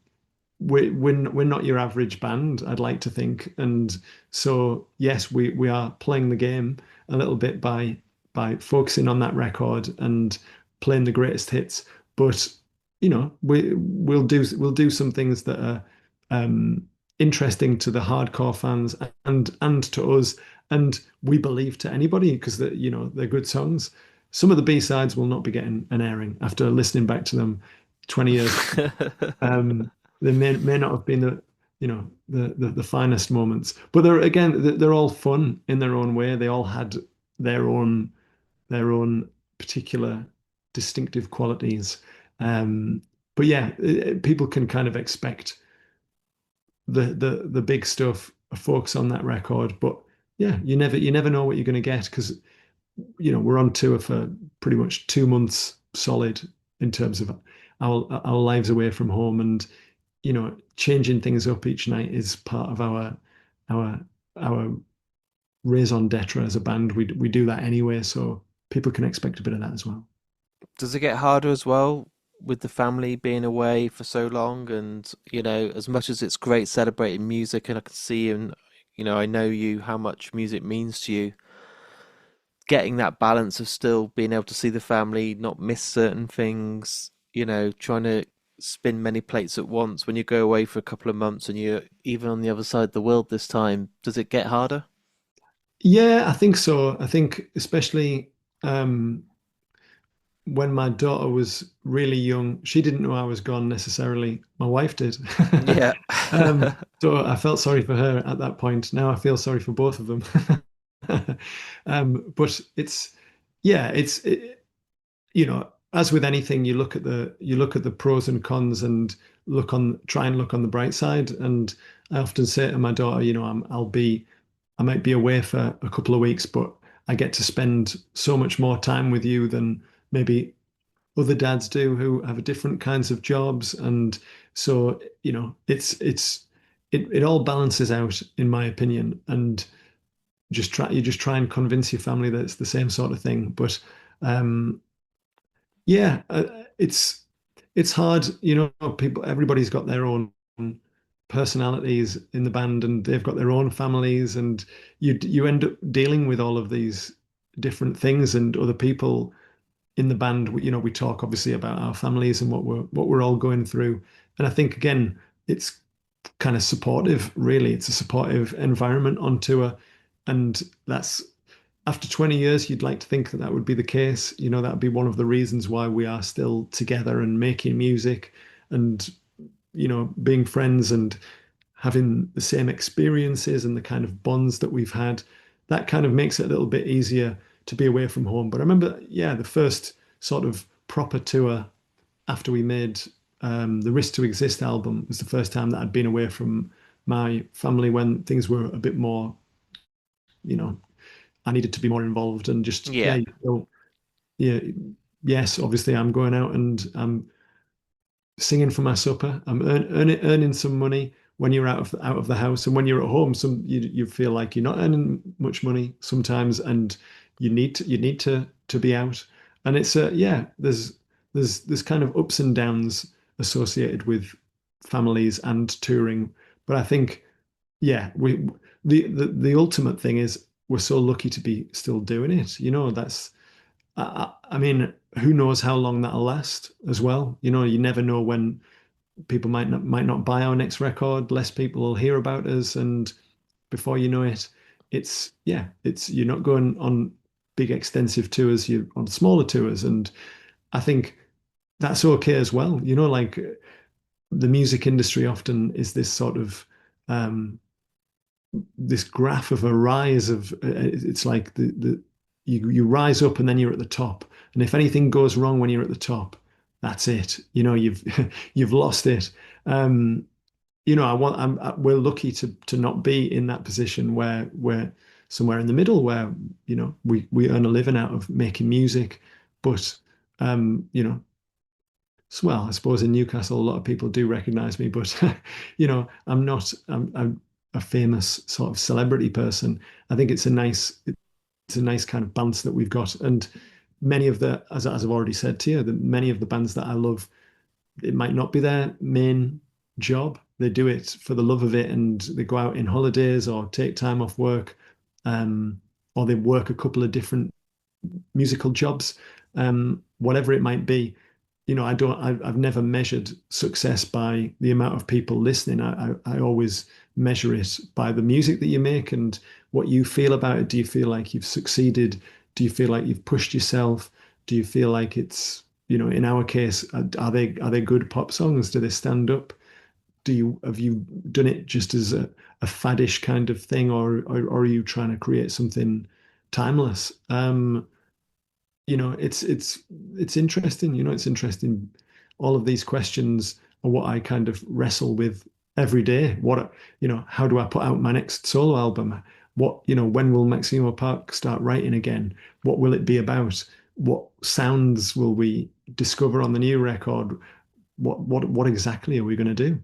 we're not your average band, I'd like to think. And so yes, we are playing the game a little bit by focusing on that record and playing the greatest hits. But we'll do some things that are um, interesting to the hardcore fans and to us, and we believe to anybody, because they're good songs. Some of the B-sides will not be getting an airing after listening back to them 20 years. Um, they may not have been the finest moments, but they're all fun in their own way. They all had their own their own particular distinctive qualities. Um, but yeah, people can kind of expect the big stuff, focus on that record. But yeah, you never know what you're going to get, because we're on tour for pretty much 2 months solid in terms of our lives away from home, and changing things up each night is part of our our raison d'etre as a band. We do that anyway, so people can expect a bit of that as well. Does it get harder as well with the family being away for so long? And, as much as it's great celebrating music, and I can see and, I know you, how much music means to you, getting that balance of still being able to see the family, not miss certain things, trying to spin many plates at once when you go away for a couple of months and you're even on the other side of the world this time, does it get harder? Yeah, I think so. I think especially um, when my daughter was really young, she didn't know I was gone necessarily. My wife did. Yeah. So I felt sorry for her at that point. Now I feel sorry for both of them. But yeah, as with anything, you look at the pros and cons, and try and look on the bright side. And I often say to my daughter, I might be away for a couple of weeks, but I get to spend so much more time with you than maybe other dads do who have different kinds of jobs. And so, it all balances out, in my opinion. And you just try and convince your family that it's the same sort of thing. But um, yeah, it's hard. Everybody's got their own personalities in the band, and they've got their own families, and you end up dealing with all of these different things and other people in the band. We talk obviously about our families and what we're all going through, and I think again, it's kind of supportive. Really, it's a supportive environment on tour, and that's after 20 years, you'd like to think that that would be the case. That would be one of the reasons why we are still together and making music, and being friends and having the same experiences and the kind of bonds that we've had. That kind of makes it a little bit easier to be away from home. But I remember, yeah, the first sort of proper tour after we made the Risk to Exist album was the first time that I'd been away from my family, when things were a bit more, you know, I needed to be more involved, and just, Yeah. yeah, yeah, yes, obviously I'm going out and I'm singing for my supper. I'm earning some money when you're out of the house, and when you're at home, you feel like you're not earning much money sometimes, and you need to be out. And it's yeah, there's kind of ups and downs associated with families and touring, but I think, yeah, the ultimate thing is we're so lucky to be still doing it. That's I mean, who knows how long that'll last as well. You never know when people might not buy our next record. Less people will hear about us, and before you know it, it's you're not going on big extensive tours. You're on smaller tours, and I think that's okay as well. Like the music industry often is this sort of this graph of a rise of it's like you rise up and then you're at the top, and if anything goes wrong when you're at the top, that's it. You've you've lost it. We're lucky to not be in that position where we're somewhere in the middle where, we earn a living out of making music, but you know, well, I suppose in Newcastle, a lot of people do recognize me, but I'm not, I'm a famous sort of celebrity person. I think it's a nice kind of balance that we've got. And many of the, as I've already said to you, many of the bands that I love, it might not be their main job. They do it for the love of it, and they go out in holidays or take time off work, um, or they work a couple of different musical jobs, whatever it might be. I've never measured success by the amount of people listening. I always measure it by the music that you make and what you feel about it. Do you feel like you've succeeded? Do you feel like you've pushed yourself? Do you feel like it's, in our case, are they good pop songs? Do they stand up? Have you done it just as a faddish kind of thing, or are you trying to create something timeless? It's interesting. It's interesting. All of these questions are what I kind of wrestle with every day. How do I put out my next solo album? When will Maximo Park start writing again? What will it be about? What sounds will we discover on the new record? What exactly are we going to do?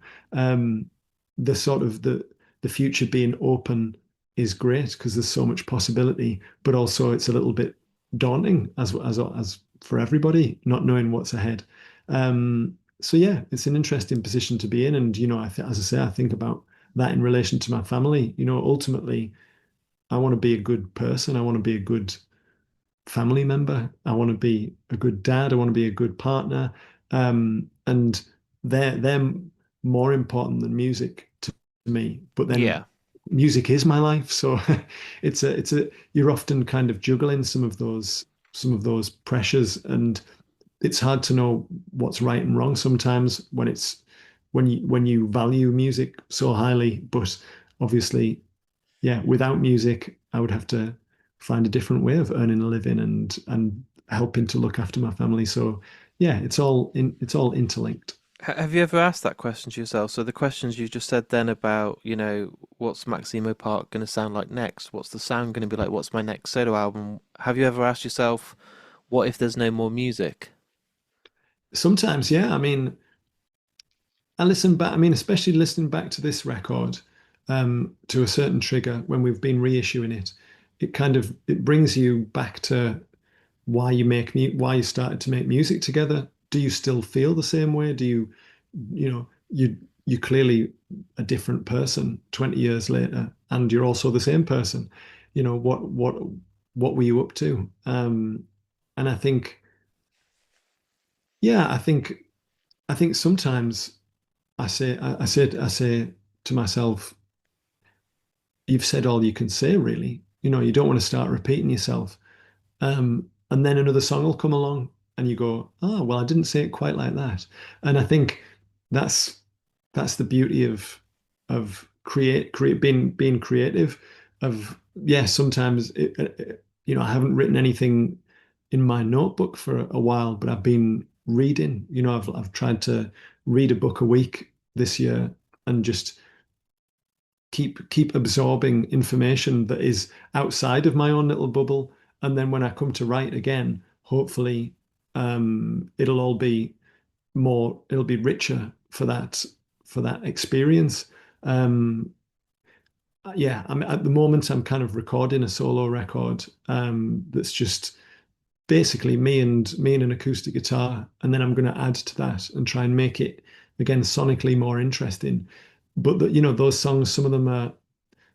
The sort of the future being open is great because there's so much possibility, but also it's a little bit daunting as for everybody, not knowing what's ahead. So yeah, it's an interesting position to be in, and as I say, I think about that in relation to my family. Ultimately, I want to be a good person. I want to be a good family member. I want to be a good dad. I want to be a good partner. And they're more important than music to me. But then Yeah. music is my life, so it's a you're often kind of juggling some of those pressures, and it's hard to know what's right and wrong sometimes when you value music so highly. But obviously, yeah, without music, I would have to find a different way of earning a living and helping to look after my family. So yeah, it's all interlinked. Have you ever asked that question to yourself? So the questions you just said then about, what's Maximo Park going to sound like next? What's the sound going to be like? What's my next solo album? Have you ever asked yourself, what if there's no more music? Sometimes, yeah. I mean, I listen back. I mean, especially listening back to this record, to a certain trigger when we've been reissuing it. It brings you back to why you started to make music together. Do you still feel the same way? Do you clearly a different person 20 years later, and you're also the same person. What were you up to? And I think, yeah, I think sometimes I say to myself, you've said all you can say, really. You don't want to start repeating yourself. And then another song will come along and you go, oh, well, I didn't say it quite like that. And I think that's that's the beauty of being creative. Of yeah, sometimes I haven't written anything in my notebook for a while, but I've been reading. I've tried to read a book a week this year and just keep absorbing information that is outside of my own little bubble. And then when I come to write again, hopefully, it'll be richer for that experience. Um, yeah, at the moment I'm kind of recording a solo record, that's just basically me and an acoustic guitar, and then I'm going to add to that and try and make it again sonically more interesting. But those songs, some of them are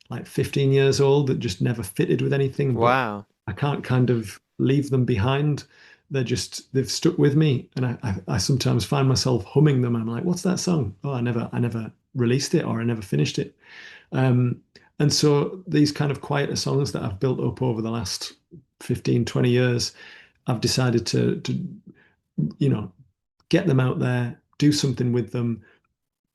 like 15 years old that just never fitted with anything, but Wow. I can't kind of leave them behind. They've stuck with me, and I sometimes find myself humming them. I'm like, what's that song? Oh, I never released it, or I never finished it. Um, and so these kind of quieter songs that I've built up over the last 15, 20 years, I've decided to you know, get them out there, do something with them,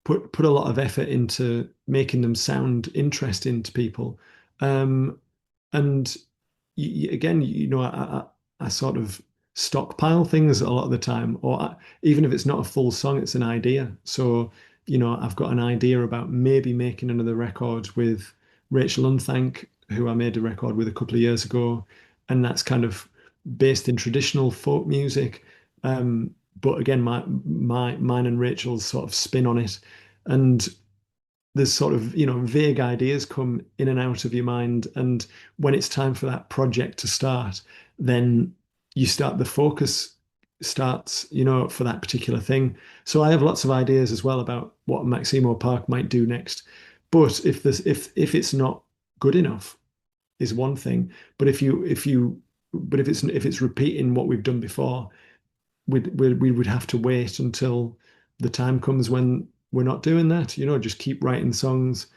put a lot of effort into making them sound interesting to people. Um, and again, I sort of stockpile things a lot of the time, or even if it's not a full song, it's an idea. So, I've got an idea about maybe making another record with Rachel Unthank, who I made a record with a couple of years ago, and that's kind of based in traditional folk music. But again, mine and Rachel's sort of spin on it, and there's sort of, vague ideas come in and out of your mind, and when it's time for that project to start, then the focus starts, for that particular thing. So I have lots of ideas as well about what Maximo Park might do next. But if it's not good enough is one thing, but if it's repeating what we've done before, we would have to wait until the time comes when we're not doing that. Just keep writing songs,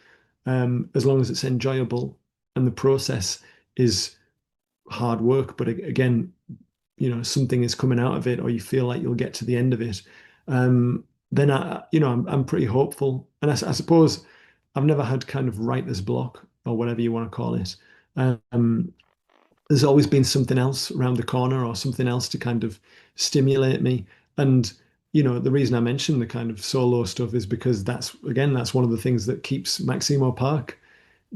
as long as it's enjoyable and the process is hard work. But again, something is coming out of it, or you feel like you'll get to the end of it. Then I'm pretty hopeful. And I suppose I've never had kind of writer's block or whatever you want to call it. Um, there's always been something else around the corner or something else to kind of stimulate me. And, the reason I mentioned the kind of solo stuff is because that's one of the things that keeps Maximo Park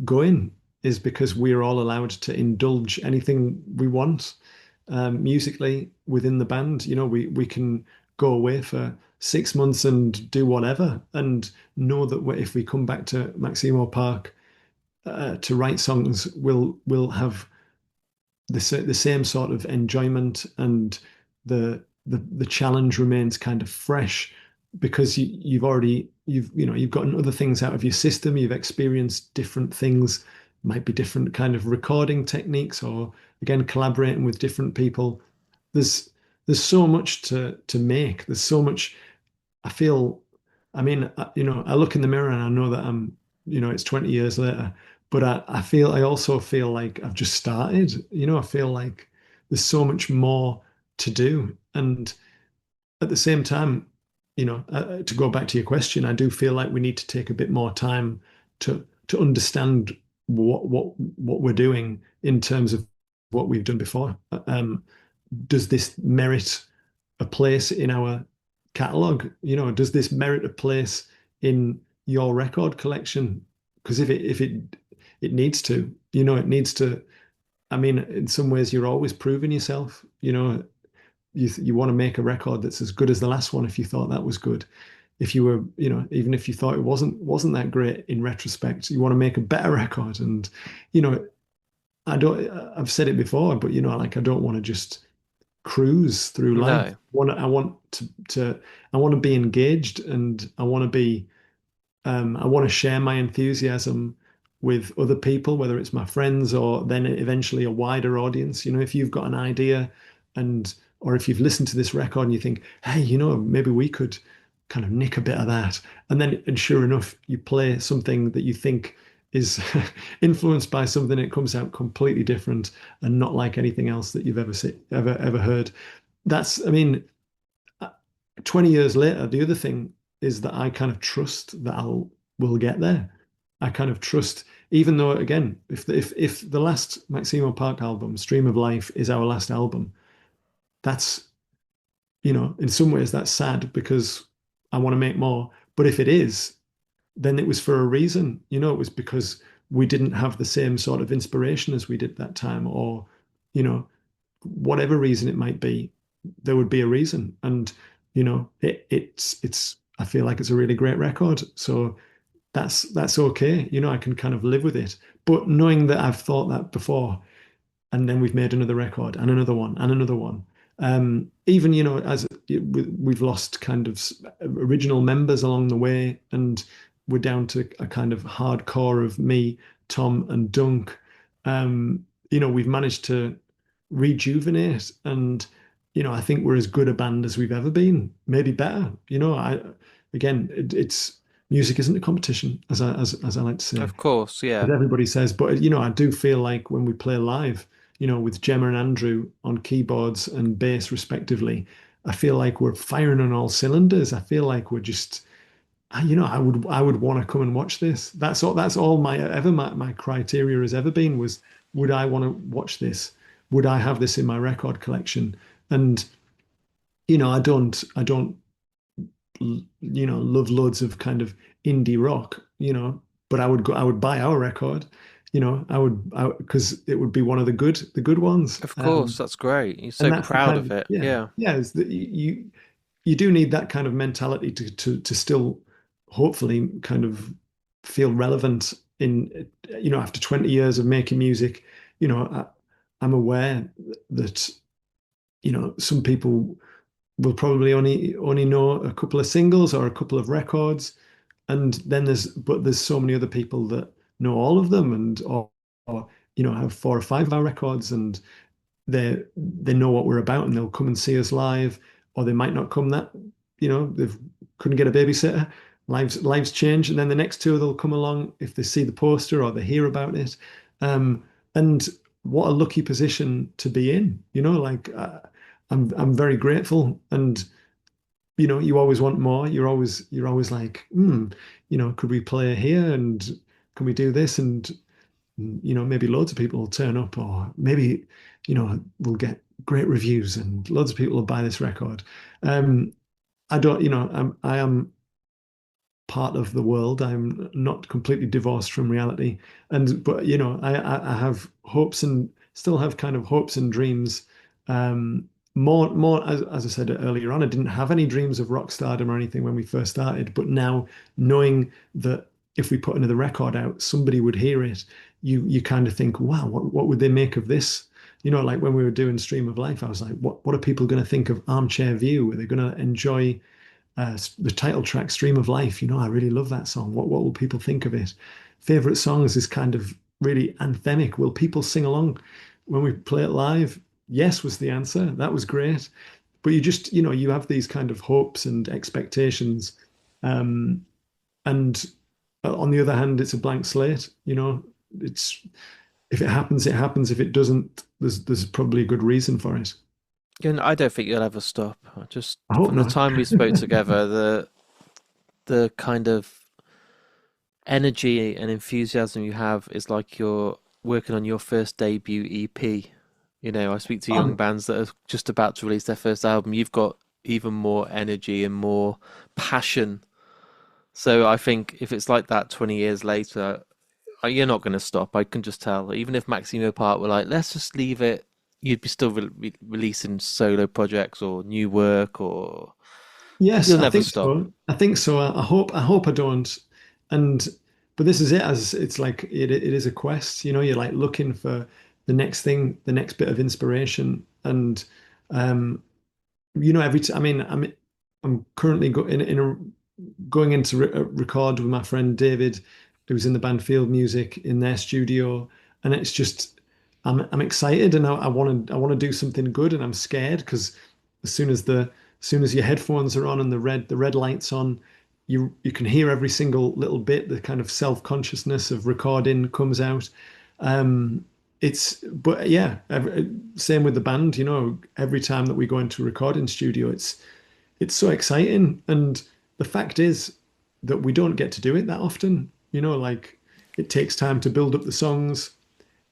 going, is because we're all allowed to indulge anything we want, musically within the band. We can go away for 6 months and do whatever, and know that if we come back to Maximo Park, to write songs, we'll have the same sort of enjoyment, and the challenge remains kind of fresh, because you've gotten other things out of your system. You've experienced different things, might be different kind of recording techniques, or again collaborating with different people. There's so much to make. There's so much. I feel, I mean, I look in the mirror and I know that it's 20 years later, but I also feel like I've just started. I feel like there's so much more to do. And at the same time, to go back to your question, I do feel like we need to take a bit more time to understand what we're doing in terms of what we've done before. Does this merit a place in our catalog? Does this merit a place in your record collection? Because if it needs to, it needs to. I mean, in some ways, you're always proving yourself. You want to make a record that's as good as the last one if you thought that was good. If you were, even if you thought it wasn't that great in retrospect, you want to make a better record. And you know, I've said it before, but like I don't want to just cruise through life. No. I want to be engaged, and I want to share my enthusiasm with other people, whether it's my friends or then eventually a wider audience. If you've got an idea, or if you've listened to this record and you think, hey, maybe we could kind of nick a bit of that. And sure enough, you play something that you think is influenced by something, it comes out completely different and not like anything else that you've ever heard. I mean, 20 years later, the other thing is that I kind of trust that we'll get there. I kind of trust, even though again, if the last Maximo Park album, Stream of Life, is our last album, that's in some ways that's sad because I want to make more. But if it is, then it was for a reason. It was because we didn't have the same sort of inspiration as we did that time, or whatever reason it might be, there would be a reason. And it's I feel like it's a really great record. So that's okay. I can kind of live with it. But knowing that I've thought that before, and then we've made another record and another one and another one. Even as we've lost kind of original members along the way, and we're down to a kind of hardcore of me, Tom, and Dunk. We've managed to rejuvenate, and I think we're as good a band as we've ever been, maybe better. It's music isn't a competition, as I like to say, Of course, yeah. as everybody says. But I do feel like when we play live, with Gemma and Andrew on keyboards and bass respectively, I feel like we're firing on all cylinders. I feel like we're just, I would want to come and watch this. That's all my criteria has ever been, was would I want to watch this? Would I have this in my record collection? And I don't love loads of kind of indie rock, but I would buy our record. I would, because it would be one of the good ones. Of course, that's great. You're And so that's the proud kind of of, it. yeah, Yeah. yeah, is that you do need that kind of mentality to still hopefully kind of feel relevant in, after 20 years of making music. I'm aware that, some people will probably only know a couple of singles or a couple of records, and then there's so many other people that know all of them, and or have four or five of our records, and they know what we're about, and they'll come and see us live, or they might not come. That they couldn't get a babysitter. Lives change, and then the next tour they'll come along if they see the poster or they hear about it. um and what a lucky position to be in. Like, I'm very grateful. And you always want more. You're always like, could we play here, and can we do this? And maybe loads of people will turn up, or maybe we'll get great reviews and loads of people will buy this record. I don't, I am part of the world. I'm not completely divorced from reality. But I have hopes, and still have kind of hopes and dreams. More, as I said earlier on, I didn't have any dreams of rock stardom or anything when we first started. But now, knowing that if we put another record out, somebody would hear it, you kind of think, wow, what would they make of this? Like when we were doing Stream of Life, I was like, what are people going to think of Armchair View? Are they going to enjoy the title track, Stream of Life? I really love that song. What will people think of it? Favorite songs is kind of really anthemic. Will people sing along when we play it live? Yes, was the answer. That was great. But you just, you have these kind of hopes and expectations. And on the other hand, it's a blank slate. It's, if it happens, it happens. If it doesn't, there's probably a good reason for it. And I don't think you'll ever stop. Just I hope from the not. time we spoke together, the kind of energy and enthusiasm you have is like you're working on your first debut EP. I speak to young Um, bands that are just about to release their first album. You've got even more energy and more passion. So I think if it's like that 20 years later, you're not going to stop. I can just tell. Even if Maximo Park were like, let's just leave it, you'd be still releasing solo projects or new work, or Yes, you'll I never think stop. so. I think so. I hope I don't. And but this is it, as it's like it is a quest. You're like looking for the next thing, the next bit of inspiration. And um, every time. I mean, I'm currently going into a record with my friend David, who's in the band Field Music, in their studio, and it's just I'm excited, and I want to do something good, and I'm scared because as soon as your headphones are on and the red lights on, you can hear every single little bit. The kind of self-consciousness of recording comes out. Um, but yeah, same with the band. Every time that we go into a recording studio, it's so exciting. And the fact is that we don't get to do it that often. Like, it takes time to build up the songs.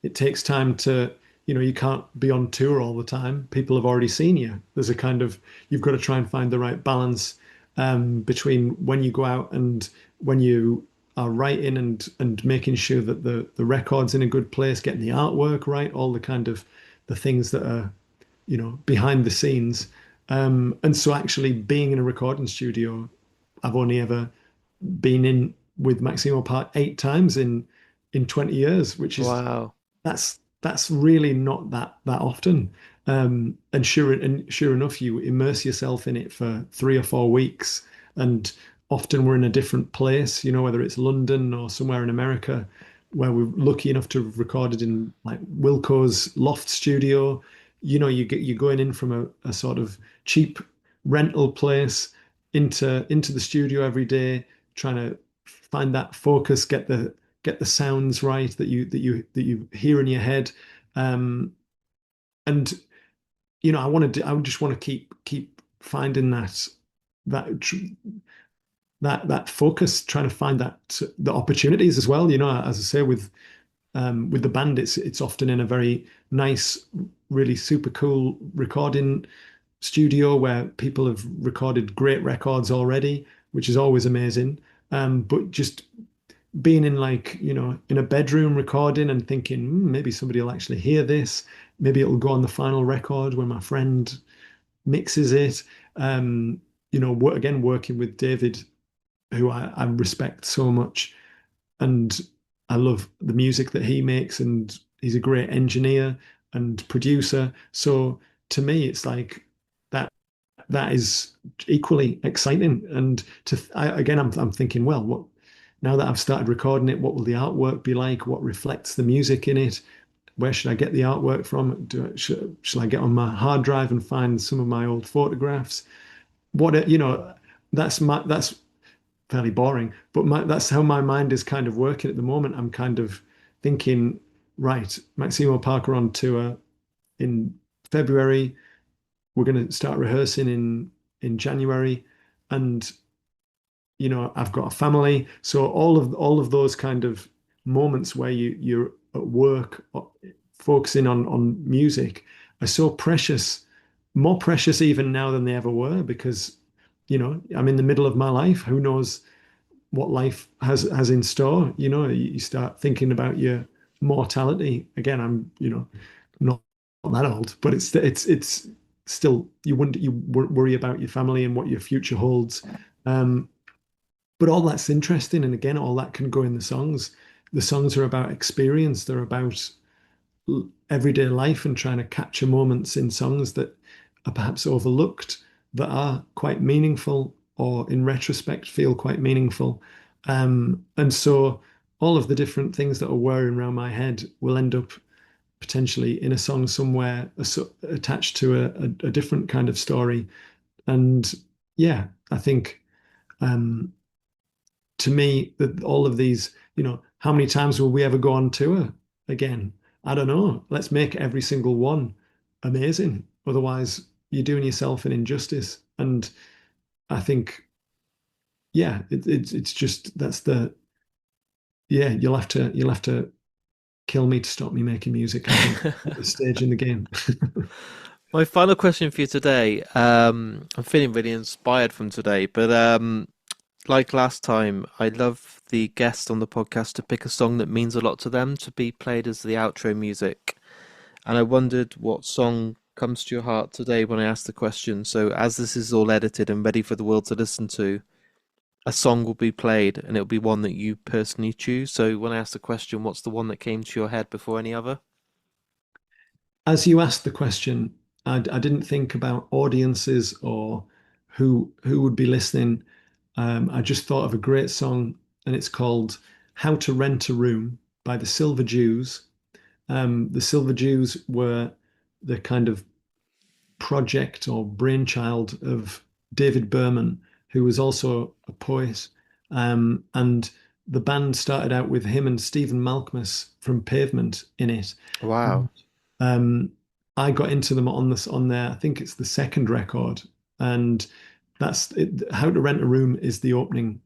It takes time to, you can't be on tour all the time. People have already seen you. There's a kind of, you've got to try and find the right balance between when you go out and when you are writing, and making sure that the record's in a good place, getting the artwork right, all the kind of the things that are, behind the scenes. And so actually being in a recording studio, I've only ever been in with Maximo Park 8 times in 20 years, which is Wow. that's really not that often. And sure enough, you immerse yourself in it for 3 or 4 weeks, and often we're in a different place. Whether it's London or somewhere in America, where we're lucky enough to have recorded in like Wilco's loft studio. You're going in from a sort of cheap rental place into the studio every day, trying to find that focus, get the sounds right that you hear in your head. And I would just want to keep finding that that focus, trying to find the opportunities as well. As I say, with the band, it's often in a very nice, really super cool recording studio where people have recorded great records already, which is always amazing. But just being in like, in a bedroom recording and thinking, maybe somebody will actually hear this. Maybe it'll go on the final record when my friend mixes it. Um, again, working with David, who I respect so much, and I love the music that he makes, and he's a great engineer and producer. So to me, it's like that that is equally exciting. And again, I'm thinking, well, what now that I've started recording it, what will the artwork be like? What reflects the music in it? Where should I get the artwork from? Shall I get on my hard drive and find some of my old photographs? What, that's fairly boring, but that's how my mind is kind of working at the moment. I'm kind of thinking, right, Maximo Park are on tour in February. We're going to start rehearsing in January, and I've got a family, so all of those kind of moments where you're at work, focusing on music, are so precious, more precious even now than they ever were, because I'm in the middle of my life. Who knows what life has in store? You start thinking about your mortality. Again, I'm not that old, but it's still, you worry about your family and what your future holds. But all that's interesting, and again, all that can go in the songs. The songs are about experience. They're about everyday life and trying to capture moments in songs that are perhaps overlooked, that are quite meaningful, or in retrospect feel quite meaningful. And so all of the different things that are whirring around my head will end up potentially in a song somewhere, attached to a different kind of story. And yeah, I think, um, to me, that all of these, how many times will we ever go on tour again? I don't know. Let's make every single one amazing. Otherwise, you're doing yourself an injustice. And I think, yeah, it's just, that's yeah, you'll have to kill me to stop me making music, I think, at this stage in the game. My final question for you today. I'm feeling really inspired from today, but like last time, I love the guest on the podcast to pick a song that means a lot to them to be played as the outro music. And I wondered what song comes to your heart today when I asked the question. So, as this is all edited and ready for the world to listen to, a song will be played and it'll be one that you personally choose. So, when I asked the question, what's the one that came to your head before any other? As you asked the question, I didn't think about audiences or who would be listening. I just thought of a great song, and it's called "How to Rent a Room" by the Silver Jews. The Silver Jews were the kind of project or brainchild of David Berman, who was also a poet. And the band started out with him and Stephen Malkmus from Pavement in it. Wow. And um, I got into them on their, I think it's the second record, and that's it. How to Rent a Room is the opening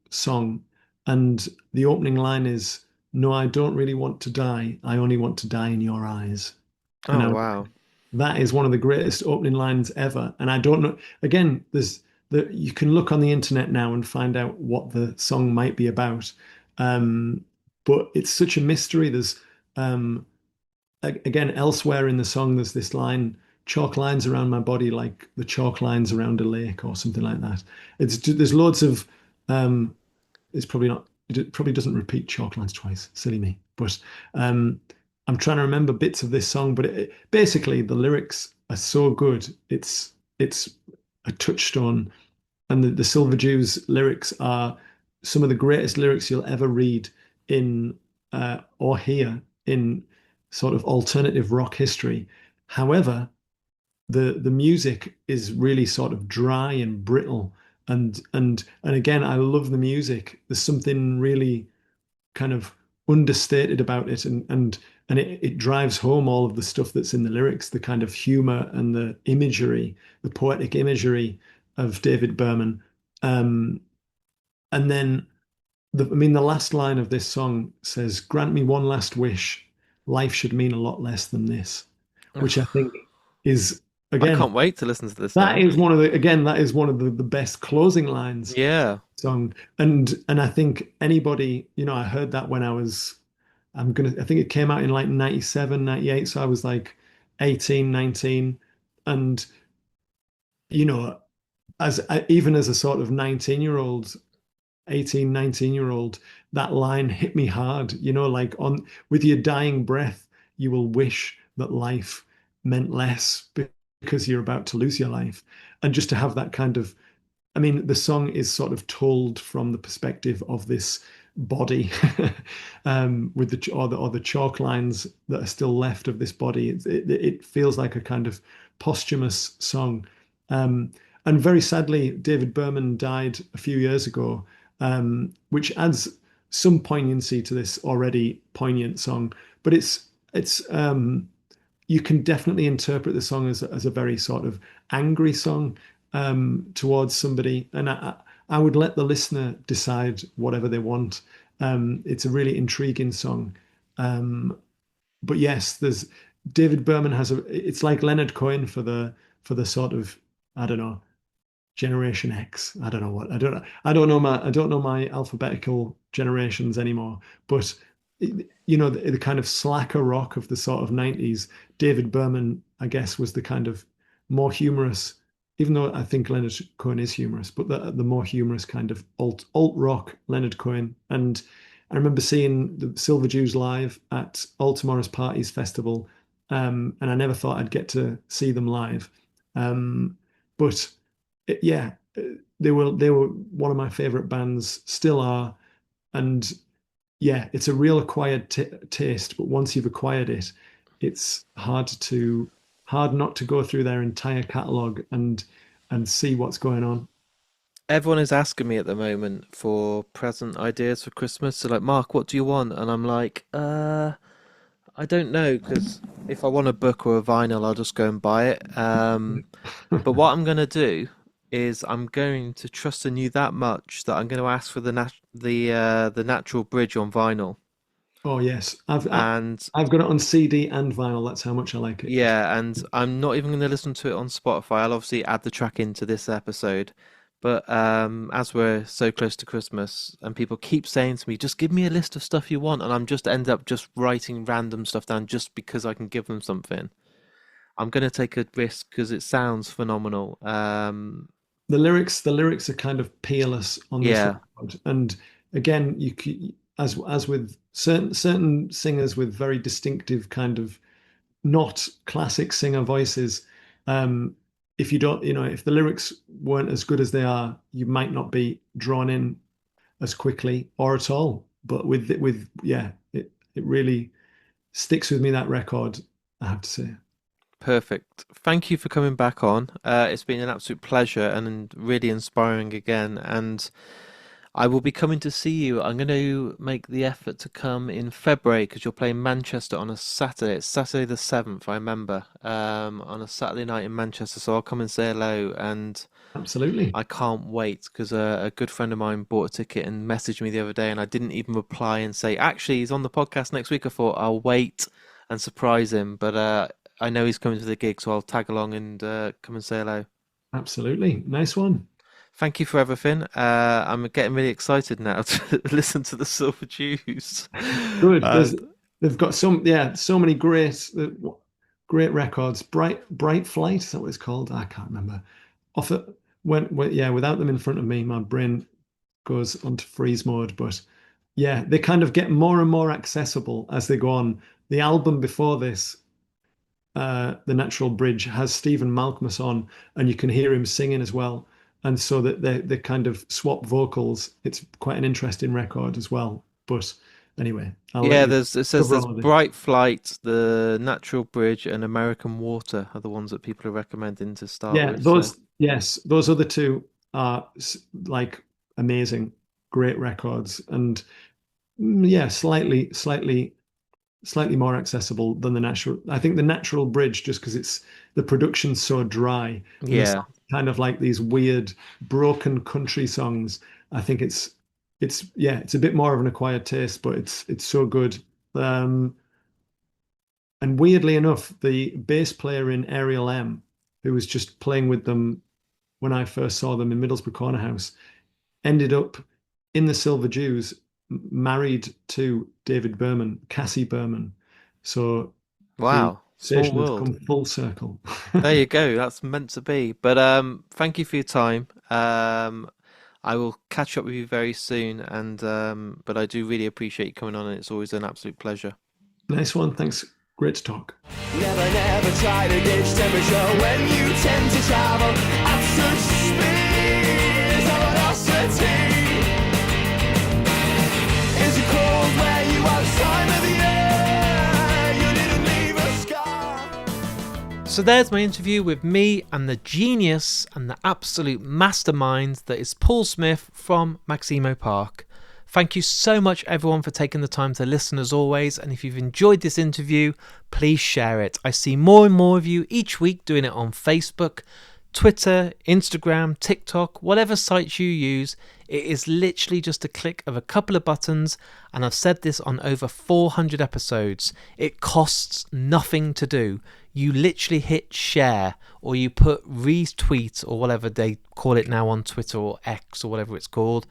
song, and the opening line is, "No, I don't really want to die. I only want to die in your eyes." And Oh, wow. that is one of the greatest opening lines ever. And I don't know. Again, you can look on the internet now and find out what the song might be about. Um, but it's such a mystery. There's again, elsewhere in the song, there's this line, "Chalk lines around my body like the chalk lines around a lake," or something like that. There's loads of, um, it's probably not, it probably doesn't repeat chalk lines twice, silly me. But um, I'm trying to remember bits of this song, but basically the lyrics are so good. It's a touchstone, and the Silver Jews lyrics are some of the greatest lyrics you'll ever read in, or hear in, sort of alternative rock history. However, the music is really sort of dry and brittle, and again, I love the music. There's something really kind of understated about it, and it drives home all of the stuff that's in the lyrics, the kind of humor and the imagery, the poetic imagery of David Berman. Um, and then the last line of this song says, "Grant me one last wish. Life should mean a lot less than this," which I think is I Again, can't wait to listen to this that now. is one of the again, that is one of the best closing lines Yeah. song. And I think anybody, I heard that when I think it came out in like 97, 98. So I was like 18, 19. And, you know, even as a sort of 19-year-old, 18, 19-year-old, that line hit me hard, like on with your dying breath, you will wish that life meant less because you're about to lose your life. And just to have that kind of, I mean, the song is sort of told from the perspective of this body, with the chalk lines that are still left of this body. It feels like a kind of posthumous song. Um, and very sadly, David Berman died a few years ago, which adds some poignancy to this already poignant song. But you can definitely interpret the song as a very sort of angry song, towards somebody, and I would let the listener decide whatever they want. It's a really intriguing song, um, but yes, there's David Berman has a. It's like Leonard Cohen for the sort of, I don't know, Generation X. I don't know what. I don't know my alphabetical generations anymore. But the kind of slacker rock of the sort of 90s. David Berman, I guess, was the kind of more humorous, even though I think Leonard Cohen is humorous, but the more humorous kind of alt rock Leonard Cohen. And I remember seeing the Silver Jews live at All Tomorrow's Parties Festival, and I never thought I'd get to see them live. But yeah, they were one of my favorite bands, still are, and yeah, it's a real acquired taste. But once you've acquired it, it's hard not to go through their entire catalog and see what's going on. Everyone is asking me at the moment for present ideas for Christmas. So like, Mark, what do you want? And I'm like, I don't know, because if I want a book or a vinyl, I'll just go and buy it. But what I'm gonna do is I'm going to trust in you that much that I'm going to ask for the natural bridge on vinyl. Oh yes, And I've got it on CD and vinyl. That's how much I like it. yeah, and I'm not even going to listen to it on Spotify. I'll obviously add the track into this episode. But as we're so close to Christmas and people keep saying to me, just give me a list of stuff you want, and I'm just end up just writing random stuff down just because I can give them something. I'm going to take a risk because it sounds phenomenal. The lyrics are kind of peerless on this Yeah, record, and again, as with certain singers with very distinctive kind of not classic singer voices. Um, if you don't, if the lyrics weren't as good as they are, you might not be drawn in as quickly or at all. But yeah, it really sticks with me, that record, I have to say. perfect. Thank you for coming back on. It's been an absolute pleasure and really inspiring again. And I will be coming to see you. I'm going to make the effort to come in February because you're playing Manchester on a Saturday. It's Saturday the 7th, I remember, on a Saturday night in Manchester. So I'll come and say hello. And Absolutely. I can't wait because a good friend of mine bought a ticket and messaged me the other day, and I didn't even reply and say, actually, he's on the podcast next week. I thought I'll wait and surprise him. But I know he's coming to the gig, so I'll tag along and come and say hello. Absolutely. Nice one. Thank you for everything. I'm getting really excited now to listen to the Silver Jews. Good. And They've got so many great records. Bright Flight, is that what it's called? I can't remember. Off it yeah, without them in front of me, my brain goes onto freeze mode. But yeah, they kind of get more and more accessible as they go on. The album before this, The Natural Bridge, has Stephen Malkmus on, and you can hear him singing as well. And so that they kind of swap vocals. It's quite an interesting record as well. But anyway, I'll let yeah, you it says cover there's all of it. Bright Flight, the Natural Bridge, and American Water are the ones that people are recommending to start Yeah, with. So those other two are like amazing, great records, and yeah, slightly more accessible than the natural. I think the Natural Bridge, just because the production's so dry and the yeah, songs kind of like these weird broken country songs. I think it's a bit more of an acquired taste, but it's so good. Um, and weirdly enough, the bass player in Ariel M. who was just playing with them when I first saw them in Middlesbrough Corner House, ended up in the Silver Jews, married to David Berman, Cassie Berman. So the Wow, small conversation has world. come full circle. There you go. That's meant to be. But thank you for your time. I will catch up with you very soon, and but I do really appreciate you coming on, and it's always an absolute pleasure. Nice one. Thanks. Great to talk. Never try to gauge temperature when you tend to travel at such speed. Velocity. Is it cold where you are this time of the year? You didn't leave a scar. So there's my interview with me and the genius and the absolute mastermind that is Paul Smith from Maxïmo Park. Thank you so much, everyone, for taking the time to listen as always. And if you've enjoyed this interview, please share it. I see more and more of you each week doing it on Facebook, Twitter, Instagram, TikTok, whatever sites you use. It is literally just a click of a couple of buttons. And I've said this on over 400 episodes. It costs nothing to do. You literally hit share, or you put retweet, or whatever they call it now on Twitter or X or whatever it's called.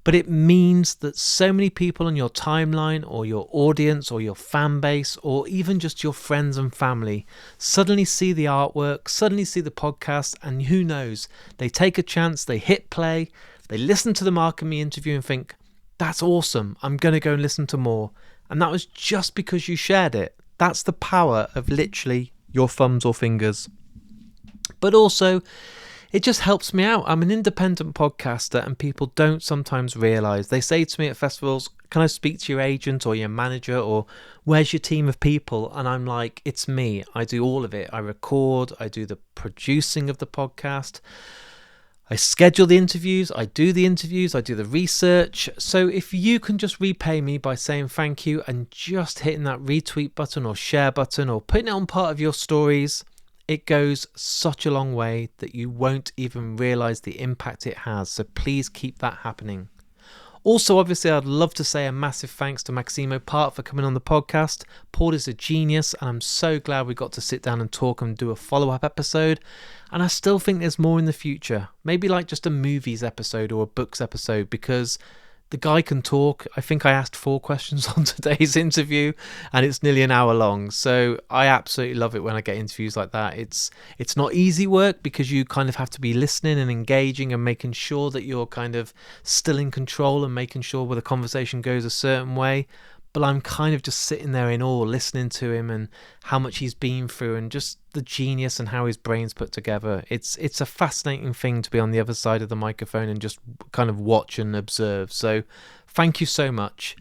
But it means that so many people on your timeline or your audience or your fan base or even just your friends and family suddenly see the artwork, suddenly see the podcast, and who knows, they take a chance, they hit play, they listen to the Mark and Me interview and think, that's awesome, I'm going to go and listen to more. And that was just because you shared it. That's the power of literally your thumbs or fingers. But also, it just helps me out. I'm an independent podcaster and people don't sometimes realise. They say to me at festivals, can I speak to your agent or your manager, or where's your team of people? And I'm like, it's me. I do all of it. I record, I do the producing of the podcast, I schedule the interviews, I do the interviews, I do the research. So if you can just repay me by saying thank you and just hitting that retweet button or share button or putting it on part of your stories, it goes such a long way that you won't even realise the impact it has. So please keep that happening. Also, obviously, I'd love to say a massive thanks to Maxïmo Park for coming on the podcast. Paul is a genius, and I'm so glad we got to sit down and talk and do a follow-up episode. And I still think there's more in the future. Maybe like just a movies episode or a books episode, because the guy can talk. I think I asked 4 questions on today's interview and it's nearly an hour long. So I absolutely love it when I get interviews like that. It's not easy work because you kind of have to be listening and engaging and making sure that you're kind of still in control and making sure where the conversation goes a certain way. But I'm kind of just sitting there in awe, listening to him and how much he's been through and just the genius and how his brain's put together. It's a fascinating thing to be on the other side of the microphone and just kind of watch and observe. So thank you so much.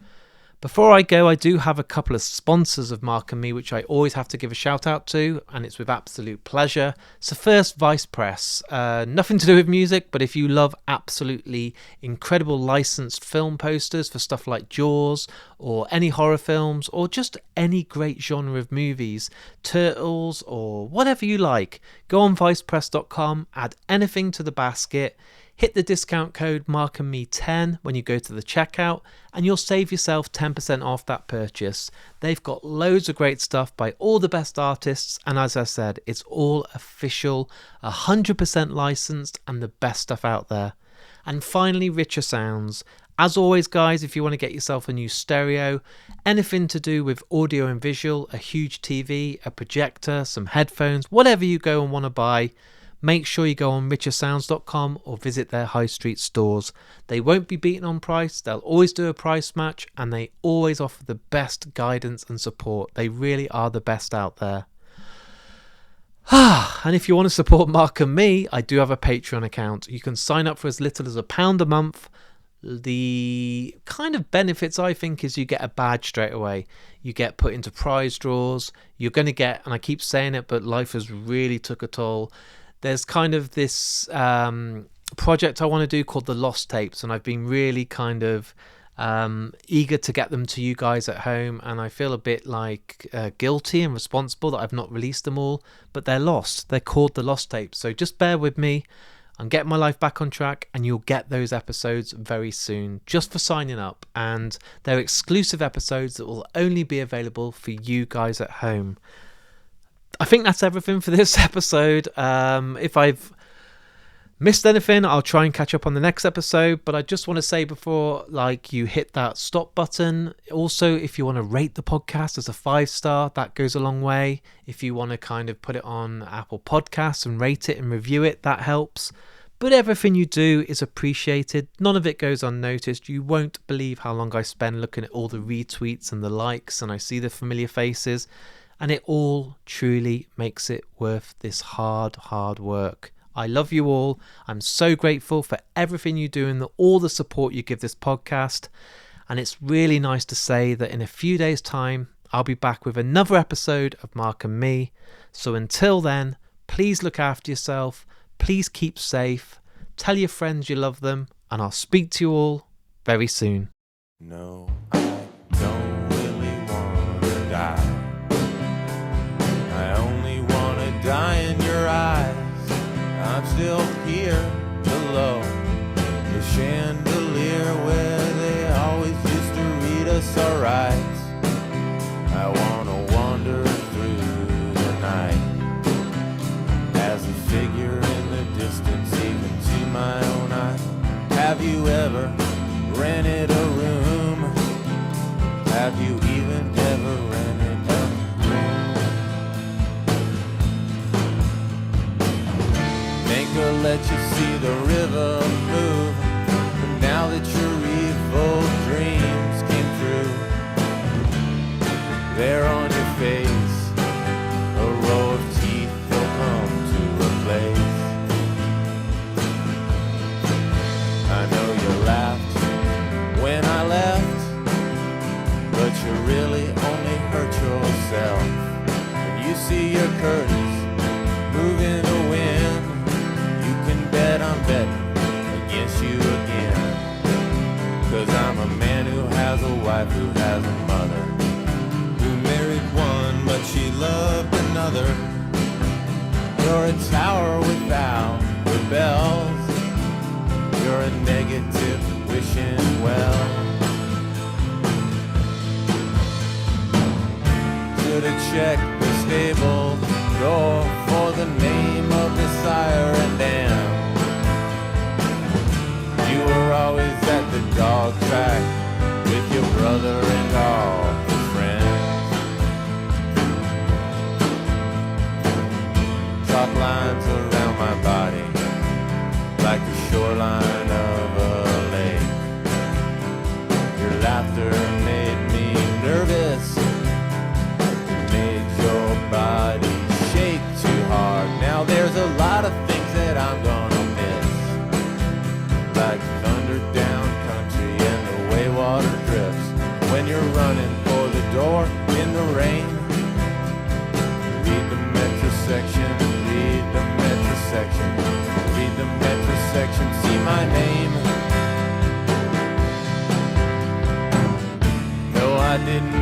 Before I go, I do have a couple of sponsors of Mark and Me, which I always have to give a shout out to, and it's with absolute pleasure. So first, Vice Press. Nothing to do with music, but if you love absolutely incredible licensed film posters for stuff like Jaws, or any horror films, or just any great genre of movies, Turtles, or whatever you like, go on vicepress.com, add anything to the basket, hit the discount code MarkandMe10 when you go to the checkout, and you'll save yourself 10% off that purchase. They've got loads of great stuff by all the best artists, and as I said, it's all official, 100% licensed, and the best stuff out there. And finally, Richer Sounds. As always, guys, if you want to get yourself a new stereo, anything to do with audio and visual, a huge TV, a projector, some headphones, whatever you go and want to buy, make sure you go on richersounds.com or visit their high street stores. They won't be beaten on price, they'll always do a price match, and they always offer the best guidance and support. They really are the best out there. And if you want to support Mark and Me, I do have a Patreon account. You can sign up for as little as £1 a month. The kind of benefits, I think, is you get a badge straight away. You get put into prize draws. You're going to get, and I keep saying it, but life has really took a toll. There's kind of this project I want to do called The Lost Tapes, and I've been really kind of eager to get them to you guys at home, and I feel a bit like guilty and responsible that I've not released them all, but they're lost. They're called The Lost Tapes, so just bear with me. I'm getting my life back on track, and you'll get those episodes very soon just for signing up, and they're exclusive episodes that will only be available for you guys at home. I think that's everything for this episode. If I've missed anything, I'll try and catch up on the next episode, but I just want to say before you hit that stop button, also if you want to rate the podcast as a 5-star, that goes a long way. If you want to kind of put it on Apple Podcasts and rate it and review it, that helps. But everything you do is appreciated. None of it goes unnoticed. You won't believe how long I spend looking at all the retweets and the likes, and I see the familiar faces, and it all truly makes it worth this hard work. I love you all. I'm so grateful for everything you do and all the support you give this podcast. And it's really nice to say that in a few days' time, I'll be back with another episode of Mark and Me. So until then, please look after yourself. Please keep safe. Tell your friends you love them. And I'll speak to you all very soon. No, I don't really want to die. I only want to die in your eyes. I'm still here below the chandelier where they always used to read us our rights. I want to wander through the night as a figure in the distance, even to my own eye. Have you ever rented a room? Have you even ever rented a room? Anchor let you see the river move, but now that your evil dreams came true, there on your face a row of teeth will come to replace. I know you laughed when I left, but you really only hurt yourself. When you see your curtains move in the wind, you can bet I'm betting against you again. 'Cause I'm a man who has a wife who has a mother, who married one but she loved another. You're a tower without the bells. You're a negative wishing well. Should've checked the stable door for the name of the sire and dam. You were always at the dog track with your brother and all his friends. Chalk lines around my body like the shoreline of a lake. Your laughter made me nervous. It made your body shake too hard. Now there's a lot of things that I'm gonna miss, like thunder down country and the way water drifts when you're running for the door in the rain. Read the metro section, read the metro section, read the metro section, see my name. No, I didn't